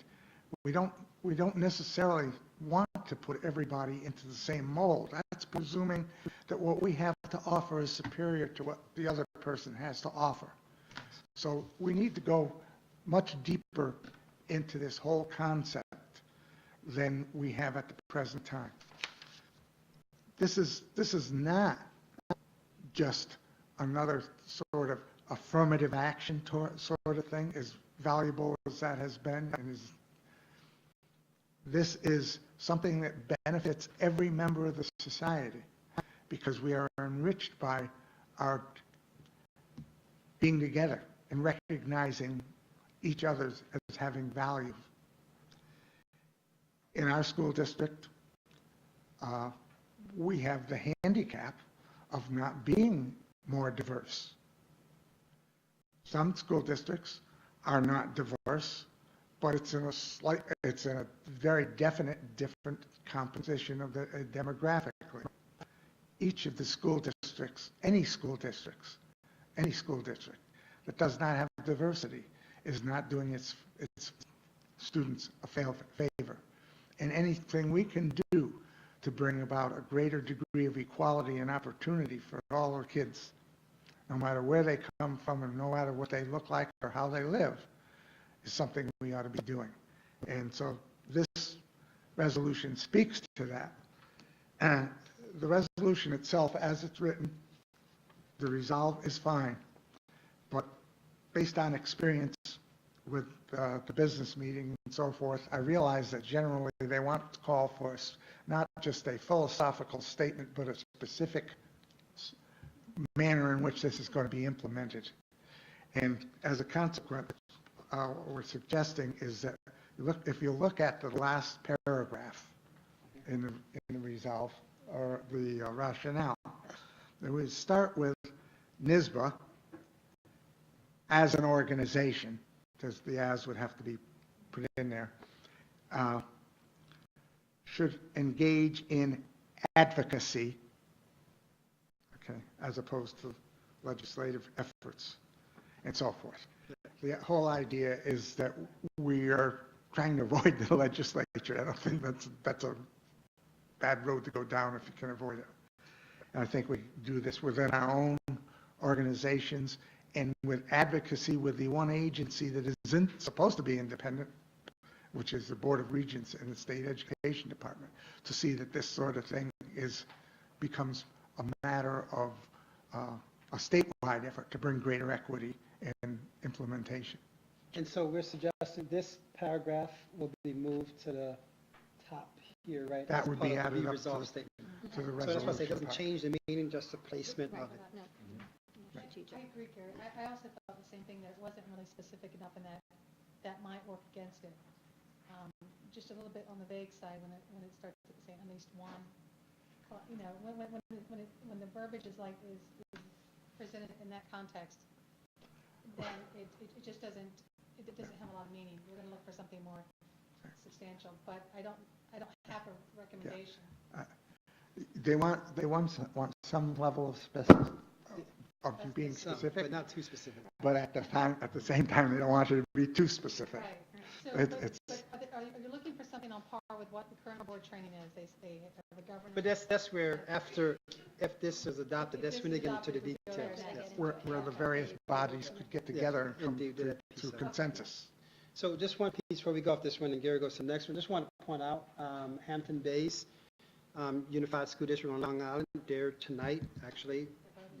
We don't necessarily want to put everybody into the same mold. That's presuming that what we have to offer is superior to what the other person has to offer. So we need to go much deeper into this whole concept than we have at the present time. This is not just another sort of affirmative action sort of thing, as valuable as that has been. This is something that benefits every member of the society, because we are enriched by our being together and recognizing each other as having value. In our school district, we have the handicap of not being more diverse. Some school districts are not diverse, but it's in a very definite different composition of the demographically. Each of the school districts, any school district that does not have diversity is not doing its students a favor. And anything we can do to bring about a greater degree of equality and opportunity for all our kids, no matter where they come from and no matter what they look like or how they live, is something we ought to be doing. And so this resolution speaks to that. And the resolution itself, as it's written, the resolve is fine. But based on experience with the business meeting and so forth, I realize that generally they want to call for not just a philosophical statement, but a specific manner in which this is going to be implemented. And as a consequence, what we're suggesting is that if you look at the last paragraph in the resolve or the rationale, that we start with NYSBA as an organization, because the as would have to be put in there, should engage in advocacy, okay, as opposed to legislative efforts and so forth. The whole idea is that we are trying to avoid the legislature. I don't think that's a bad road to go down if you can avoid it. And I think we do this within our own organizations and with advocacy with the one agency that isn't supposed to be independent, which is the Board of Regents and the State Education Department, to see that this sort of thing becomes a matter of a statewide effort to bring greater equity and implementation. And so we're suggesting this paragraph will be moved to the top here, right? That would be as part of added the up resolve to statement. the So that's why I say it resolution doesn't part. change the meaning, just the placement of it. No, I strategic. agree, Gary. I also thought the same thing, that it wasn't really specific enough and that might work against it. Just a little bit on the vague side when it starts to say at least one. You know, when the verbiage is presented in that context, then it just doesn't have a lot of meaning. We're going to look for something more substantial, but I don't have a recommendation. They want some level of specificity, of you being Some, specific, but not too specific. but at the same time, they don't want you to be too specific. Right. So, It's- but are you looking for something on par with what the current board training is? They have the governance. But that's where if this is adopted, that's when they get into the details. Yes. Where the various bodies could get together and come to consensus. So just one piece before we go off this one and Gary goes to the next one. Just want to point out Hampton Bays Unified School District on Long Island. They're tonight actually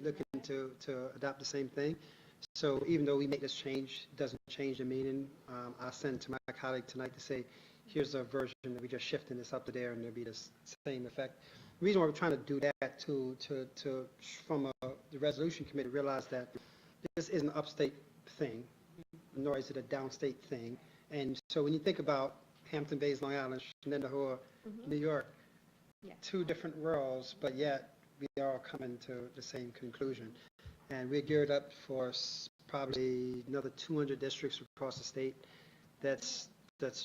looking to adopt the same thing. So even though we make this change, it doesn't change the meaning. I'll send to my colleague tonight to say, here's a version that we just shifting this up to there and there'll be the same effect. The reason why we're trying to do that from the resolution committee realize that this is an upstate thing, nor is it a downstate thing. And so when you think about Hampton Bays, Long Island, Shenendehowa, New York, Yeah. two different worlds, but yet we are all coming to the same conclusion. And we're geared up for probably another 200 districts across the state that's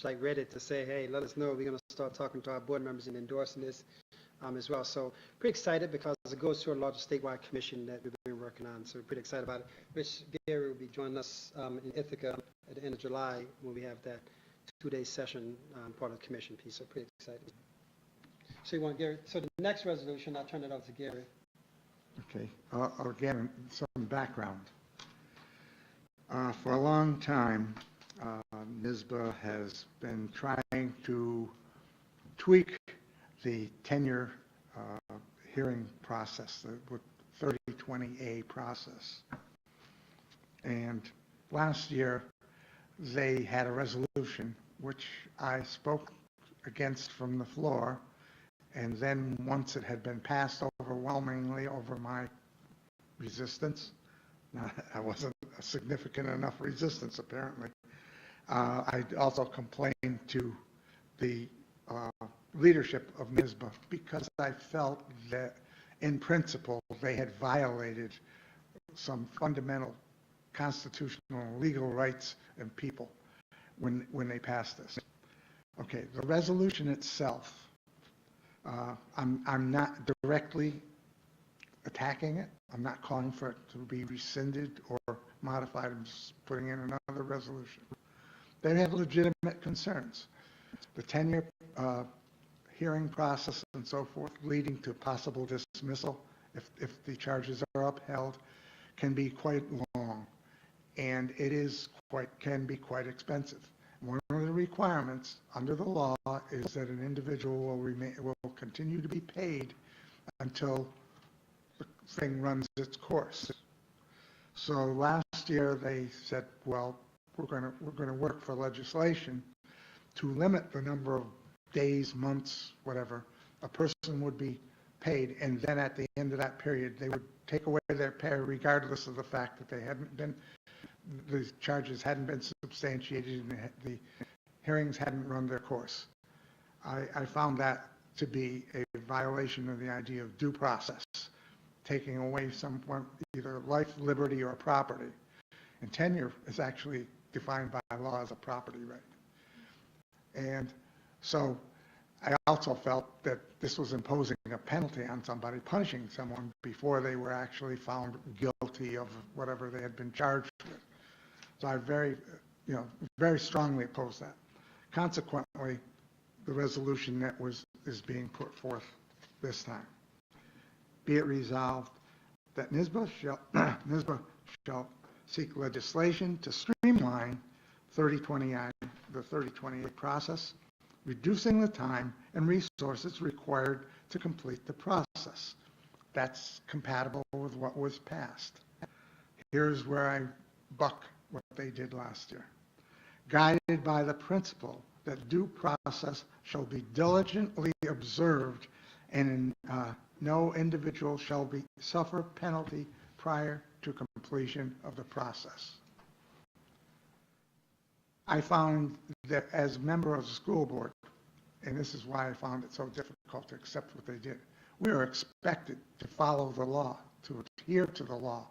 like ready to say, hey, let us know. We're going to start talking to our board members and endorsing this as well. So pretty excited because it goes to a larger statewide commission that we've been working on. So we're pretty excited about it. Rich Gary will be joining us in Ithaca at the end of July when we have that 2-day session part of the commission piece. So pretty excited. So you want Gary? So the next resolution, I'll turn it over to Gary. Okay, again, some background. For a long time, NYSBA has been trying to tweak the tenure hearing process, the 3020A process. And last year, they had a resolution, which I spoke against from the floor. And then once it had been passed overwhelmingly over my resistance, I wasn't a significant enough resistance apparently, I also complained to the leadership of NYSBA because I felt that in principle they had violated some fundamental constitutional and legal rights and people when they passed this. Okay, the resolution itself, I'm not directly attacking it. I'm not calling for it to be rescinded or modified. I'm just putting in another resolution. They have legitimate concerns. The tenure hearing process and so forth, leading to possible dismissal if the charges are upheld, can be quite long, and can be quite expensive. One of the requirements under the law is that an individual will continue to be paid until the thing runs its course. So last year they said, well, we're going to work for legislation to limit the number of days, months, whatever, a person would be paid, and then at the end of that period, they would take away their pay regardless of the fact that the charges hadn't been substantiated and the hearings hadn't run their course. I found that to be a violation of the idea of due process, taking away someone either life, liberty, or property. And tenure is actually defined by law as a property right. And so I also felt that this was imposing a penalty on somebody, punishing someone before they were actually found guilty of whatever they had been charged with. So I very strongly oppose that. Consequently, the resolution that is being put forth this time. Be it resolved that NYSBA shall seek legislation to streamline the 3028 process, reducing the time and resources required to complete the process. That's compatible with what was passed. Here's where I buck what they did last year. Guided by the principle that due process shall be diligently observed and no individual shall suffer penalty prior to completion of the process. I found that as a member of the school board, and this is why I found it so difficult to accept what they did, we are expected to follow the law, to adhere to the law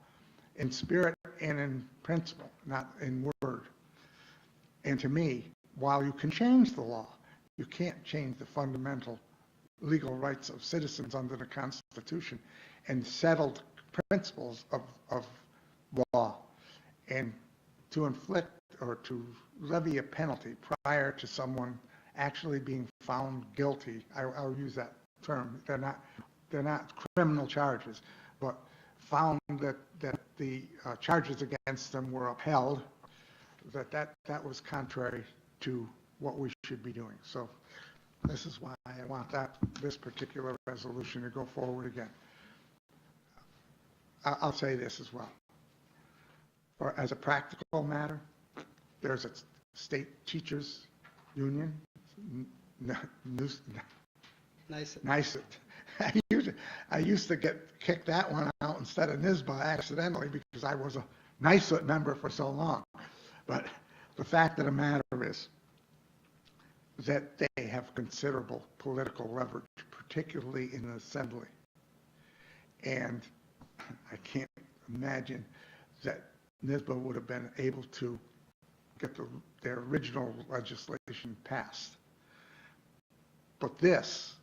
in spirit and in principle, not in word. And to me, while you can change the law, you can't change the fundamental legal rights of citizens under the Constitution and settled principles of law. And to inflict or to levy a penalty prior to someone actually being found guilty, I'll use that term, they're not criminal charges, but found that the charges against them were upheld, that was contrary to what we should be doing. So this is why I want this particular resolution to go forward again. I'll say this as well. Or as a practical matter, there's a state teachers union, NICET. I used to kick that one out instead of NYSBA accidentally because I was a NICET member for so long. But the fact of the matter is that they have considerable political leverage, particularly in the assembly. And I can't imagine that NYSBA would have been able to get their original legislation passed. But this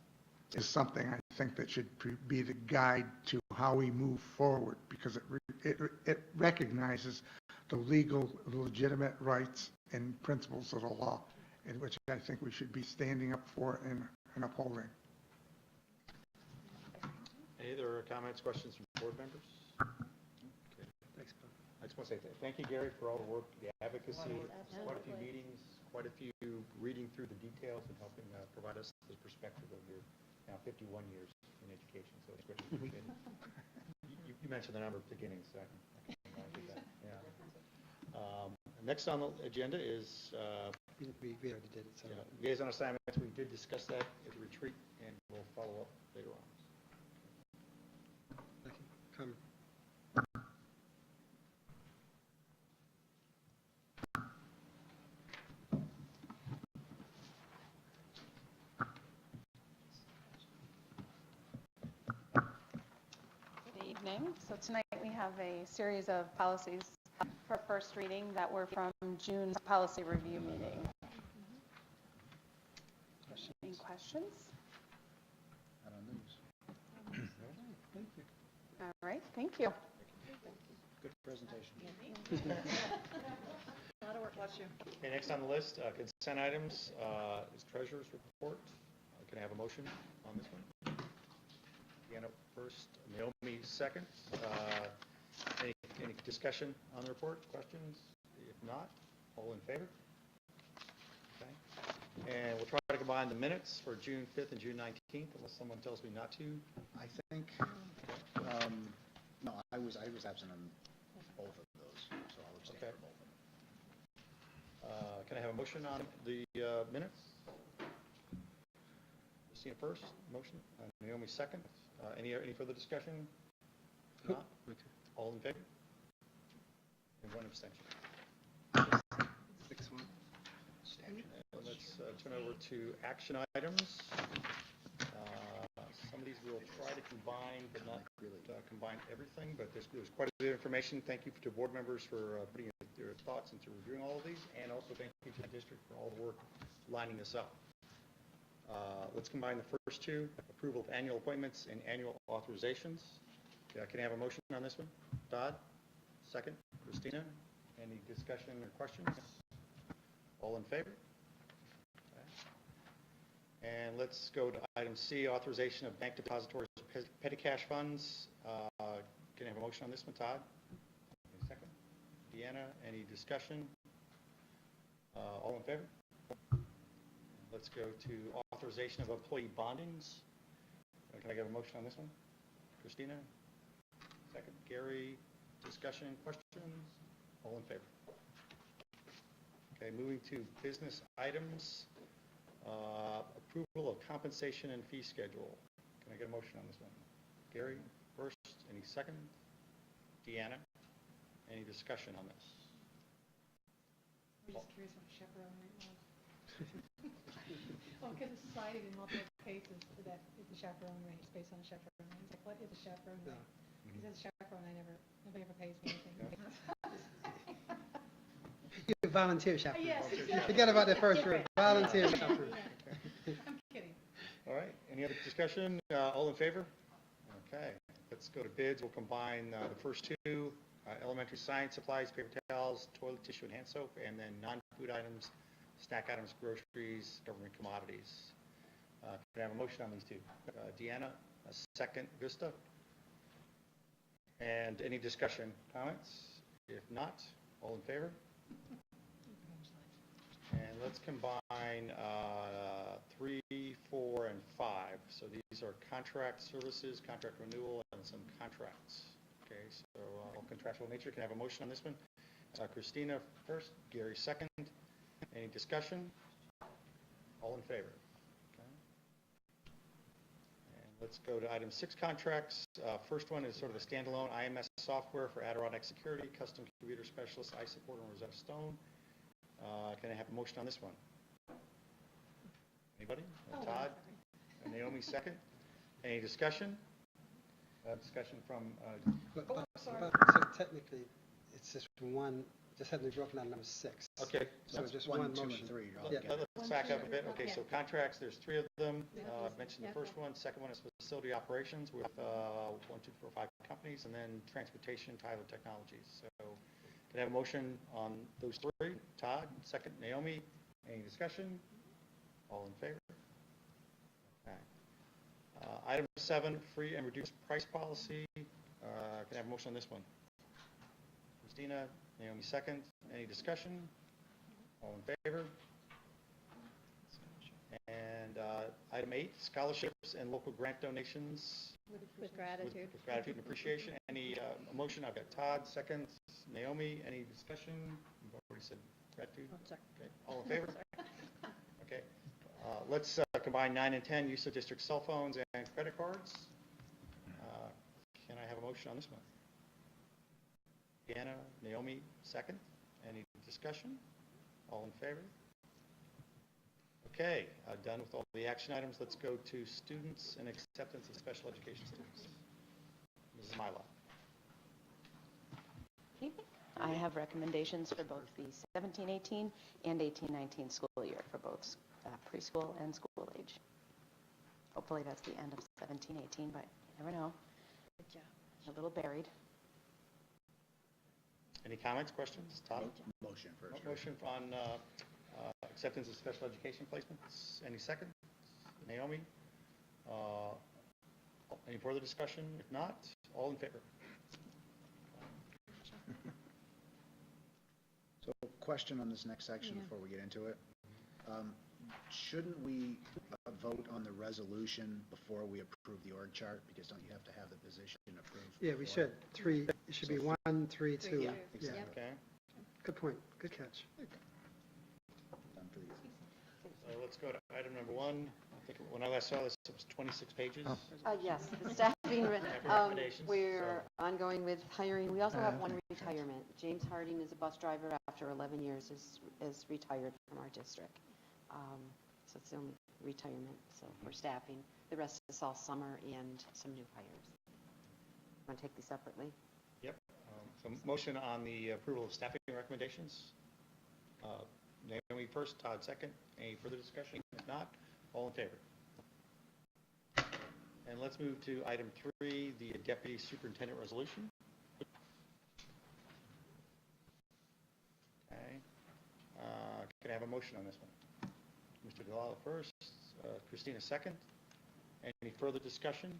is something I think that should be the guide to how we move forward, because it recognizes the legitimate rights and principles of the law, in which I think we should be standing up for and upholding. Any other comments, questions from board members? Okay. Thanks, Bob. I just want to say thank you, Gary, for all the work, the advocacy, quite a few meetings, quite a few reading through the details and helping provide us the perspective of your now 51 years in education. So it's greatly appreciated. You mentioned the number at the beginning, so I can do that. Yeah. Next on the agenda is We already did it. So. yeah, liaison assignments. We did discuss that at the retreat, and we'll follow up later on. Thank you. Comment. Good evening. So tonight we have a series of policies for first reading that were from June's policy review meeting. Any questions? Thank you. All right, thank you. Good presentation. A lot of work. Bless you. Okay, next on the list, consent items, is treasurer's report. Can I have a motion on this one? Deanna first, Naomi second. Any discussion on the report, questions? If not, all in favor? Okay. And we'll try to combine the minutes for June 5th and June 19th, unless someone tells me not to. I think, no, I was absent on both of those, so I'll abstain Okay. for both of them. Can I have a motion on the minutes? Christina first, motion. Naomi second. Any further discussion? If not, all in favor? And one abstention. 6-1. Let's turn over to action items. Some of these we'll try to combine, but not combine everything, but there's quite a bit of information. Thank you to board members for putting their thoughts into reviewing all of these, and also thank you to the district for all the work lining this up. Let's combine the first two, approval of annual appointments and annual authorizations. Can I have a motion on this one? Todd? Second. Christina? Any discussion or questions? All in favor? Okay. And let's go to item C, authorization of bank depositories petty cash funds. Can I have a motion on this one, Todd? Any second. Deanna, any discussion? All in favor? Let's go to authorization of employee bondings. Can I get a motion on this one? Christina? Second. Gary, discussion, questions? All in favor? Okay, moving to business items. Approval of compensation and fee schedule. Can I get a motion on this one? Gary, first. Any second? Deanna, any discussion on this? I'm just curious what the chaperone rate was. Oh, because it's cited in multiple cases that the chaperone rate is based on the chaperone rate. It's like, what is a chaperone rate? Because as a chaperone, nobody ever pays me anything. You volunteer chaperone. Yes, exactly. Forget about the first word, volunteer Yeah, chaperone. I'm kidding. All right, any other discussion? All in favor? Okay, let's go to bids. We'll combine the first two, elementary science supplies, paper towels, toilet tissue and hand soap, and then non-food items, snack items, groceries, government commodities. Can I have a motion on these two? Deanna, a second. Vista? And any discussion, comments? If not, all in favor? And let's combine 3, 4, and 5. So these are contract services, contract renewal, and some contracts. Okay, so all contractual nature. Can I have a motion on this one? Christina first, Gary second. Any discussion? All in favor? Okay. And let's go to item 6, contracts. First one is sort of a standalone IMS software for Adirondack Security, custom computer specialist, iSupport, and Rosetta Stone. Can I have a motion on this one? Anybody? Todd? Naomi second. Any discussion? Discussion from, So technically, it's just one, just having to be broken down number 6. okay. So just 1, one 2, motion. and 3. Yeah. Let's back up a bit. Okay, so contracts, there's 3 of them. Yeah. I've mentioned the Yeah. first one. Second one is facility operations with 1, 2, 4, 5 companies, and then transportation, Tyler Technologies. So can I have a motion on those 3? Todd, second. Naomi, any discussion? All in favor? Okay. Item 7, free and reduced price policy. Can I have a motion on this one? Christina, Naomi second. Any discussion? All in favor? And item 8, scholarships and local grant donations. With gratitude. With gratitude and appreciation. Any motion? I've got Todd, second. Naomi, any discussion? You've already said gratitude. Oh, sorry. Okay. All in favor? Okay. Let's combine 9 and 10, use of district cell phones and credit cards. Can I have a motion on this one? Deanna, Naomi, second. Any discussion? All in favor? Okay, done with all the action items. Let's go to students and acceptance of special education students. Mrs. Milo. I have recommendations for both the 17-18 and 18-19 school year for both preschool and school age. Hopefully that's the end of 17-18, but you never know. Good job. A little buried. Any comments, questions? Todd? Motion first. Motion on acceptance of special education placements. Any second? Naomi? Any further discussion? If not, all in favor? So question on this next section before we get into it. Shouldn't we vote on the resolution before we approve the org chart? Because don't you have to have the position approved? Yeah, we before? should. Three, it should be 1, 3, 2. Yeah. Yeah, Exactly. Okay. good point, good catch. Done for these. So let's go to item number 1. I think when I last saw this, it was 26 pages. Yes, the staffing, Recommendations. we're ongoing with hiring. We also have one retirement. James Harding is a bus driver after 11 years is retired from our district. So it's the only retirement, so we're staffing. The rest is all summer and some new hires. Want to take these separately? Yep. So motion on the approval of staffing recommendations. Naomi first, Todd second. Any further discussion? If not, all in favor? And let's move to item 3, the deputy superintendent resolution. Okay. Can I have a motion on this one? Mr. Delala first, Christina second. Any further discussion?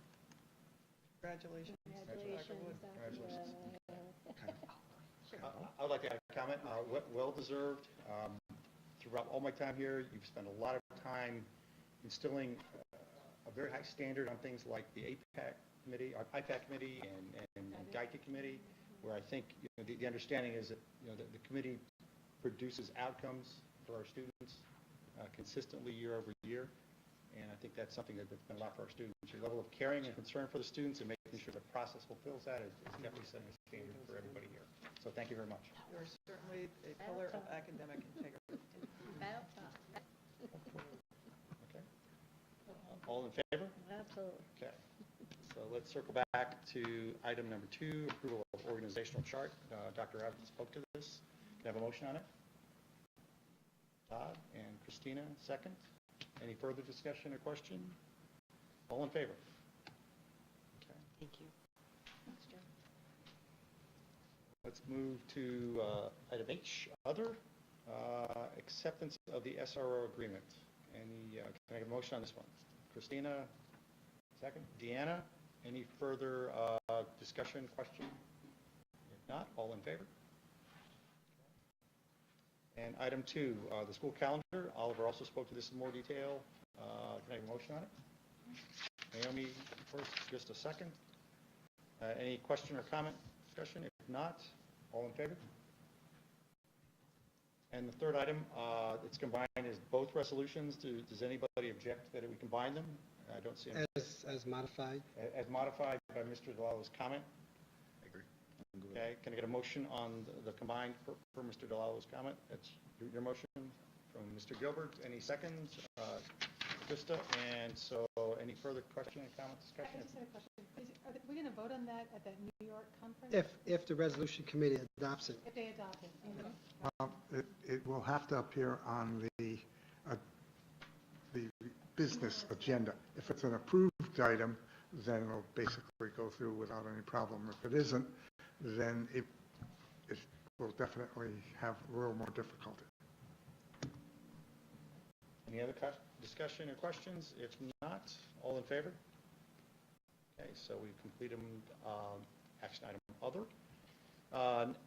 Congratulations. Congratulations. I would like to add a comment. Well-deserved. Throughout all my time here, you've spent a lot of time instilling a very high standard on things like the IPAC committee and GICA committee, where I think the understanding is that the committee produces outcomes for our students consistently year over year, and I think that's something that's been a lot for our students. Your level of caring and concern for the students and making sure the process fulfills that is definitely setting a standard for everybody here. So thank you very much. You're certainly a pillar of academic integrity. Okay. All in favor? Absolutely. Okay. So let's circle back to item number 2, approval of organizational chart. Dr. Abbott spoke to this. Can I have a motion on it? Todd and Christina, second. Any further discussion or question? All in favor? Okay. Thank you. Let's move to item H, other, acceptance of the SRO agreement. Any, can I get a motion on this one? Christina, second. Deanna, any further discussion, question? If not, all in favor? And item 2, the school calendar. Oliver also spoke to this in more detail. Can I have a motion on it? Naomi first, just a second. Any question or comment, discussion? If not, all in favor? And the third item, it's combined as both resolutions. Does anybody object that we combine them? I don't see any. As modified. As modified by Mr. Delalo's comment. I agree. Okay, can I get a motion on the combined for Mr. Delalo's comment? That's your motion from Mr. Gilbert. Any seconds? Krista, and so any further question, comment, I discussion? just had a question. Are we going to vote on that at that New York conference? If the resolution committee adopts it. If they adopt it? It will have to appear on the business agenda. If it's an approved item, then it'll basically go through without any problem. If it isn't, then it will definitely have a little more difficulty. Any other discussion or questions? If not, all in favor? Okay, so we've completed action item other.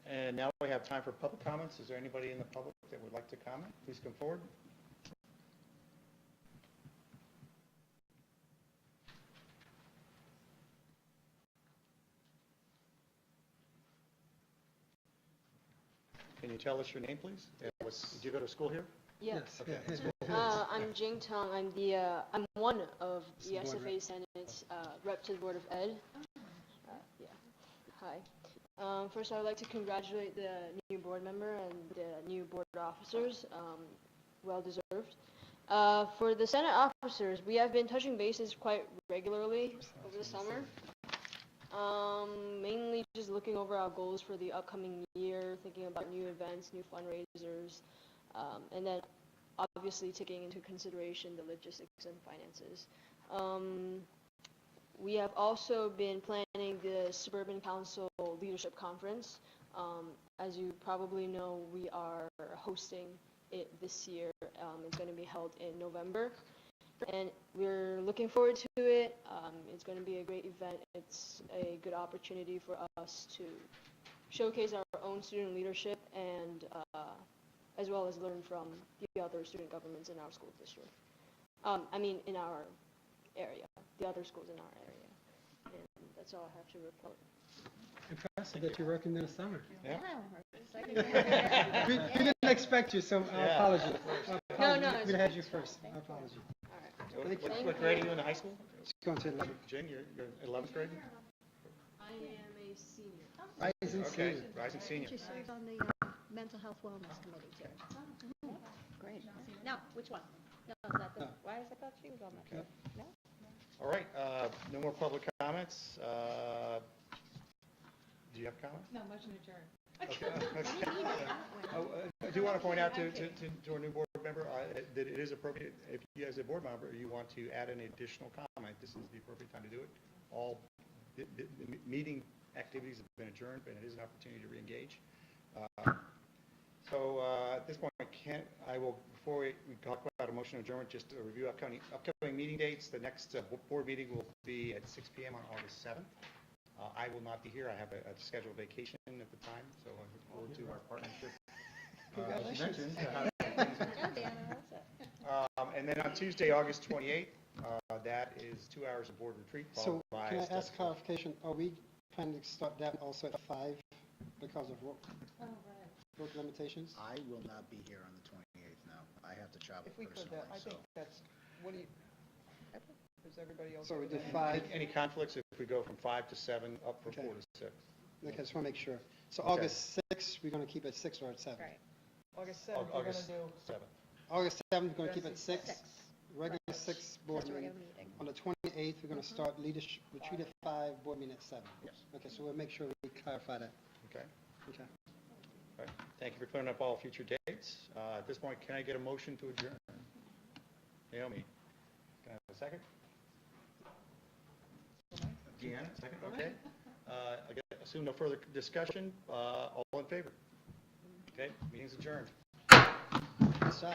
And now we have time for public comments. Is there anybody in the public that would like to comment? Please come forward. Can you tell us your name, please? Did you go to school here? Yes. Okay. I'm Jing Tong. I'm one of the SFA Senate's rep to the Board of Ed. Yeah. Hi. First, I would like to congratulate the new board member and the new board officers. Well deserved. For the Senate officers, we have been touching bases quite regularly over the summer. Mainly just looking over our goals for the upcoming year, thinking about new events, new fundraisers, and then obviously taking into consideration the logistics and finances. We have also been planning the Suburban Council Leadership Conference. As you probably know, we are hosting it this year. It's going to be held in November, and we're looking forward to it. It's going to be a great event. It's a good opportunity for us to showcase our own student leadership and as well as learn from the other student governments in our school district. In our area, the other schools in our area. And that's all I have to report. Impressive that you're working in the summer. Yeah. We didn't expect you, so our Yeah. apologies. No, We had you first. Our apologies. All right. What grade are you in high school? She's going to 11. Jen, you're 11th grade? I am a senior. Rising Okay, senior. rising senior. She serves on the Mental Health Wellness Committee, too. Great. No, which one? No, is that the, No. why is I thought she was on that? Okay. No? All right, no more public comments. Do you have comments? No, motion adjourned. I do want to point out to our new board member that it is appropriate, if you as a board member, you want to add any additional comment, this is the appropriate time to do it. All the meeting activities have been adjourned, and it is an opportunity to reengage. So at this point, before we talk about a motion adjournment, just to review upcoming meeting dates. The next board meeting will be at 6 p.m. on August 7th. I will not be here. I have a scheduled vacation at the time, so I look forward to our partnership. As you mentioned, and then on Tuesday, August 28th, that is 2 hours of board retreat. So followed by can a I study ask tour. clarification? Are we planning to start that also at 5 because of work limitations? I will not be here on the 28th, no. I have to travel If we could, personally, I so. think that's, what do you, is everybody else? So we okay did with that? 5. Any conflicts if we go from 5 to 7, up from Okay. 4 to 6? Okay, just want to make sure. So Okay. August 6th, we're going to keep it 6 or at 7? Right. August 7th, we're going to August do, 7th. August 7th, we're going to keep it 6. Six. Regular 6 board That's a meeting. regular meeting. On the 28th, we're going to start leadership retreat at 5, board meeting at 7. Yes. Okay, so we'll make sure we clarify that. Okay. Okay. All right. Thank you for clearing up all future dates. At this point, can I get a motion to adjourn? Naomi, can I have a second? Deanna, second, okay. I assume no further discussion. All in favor? Okay, meeting's adjourned. Nice job.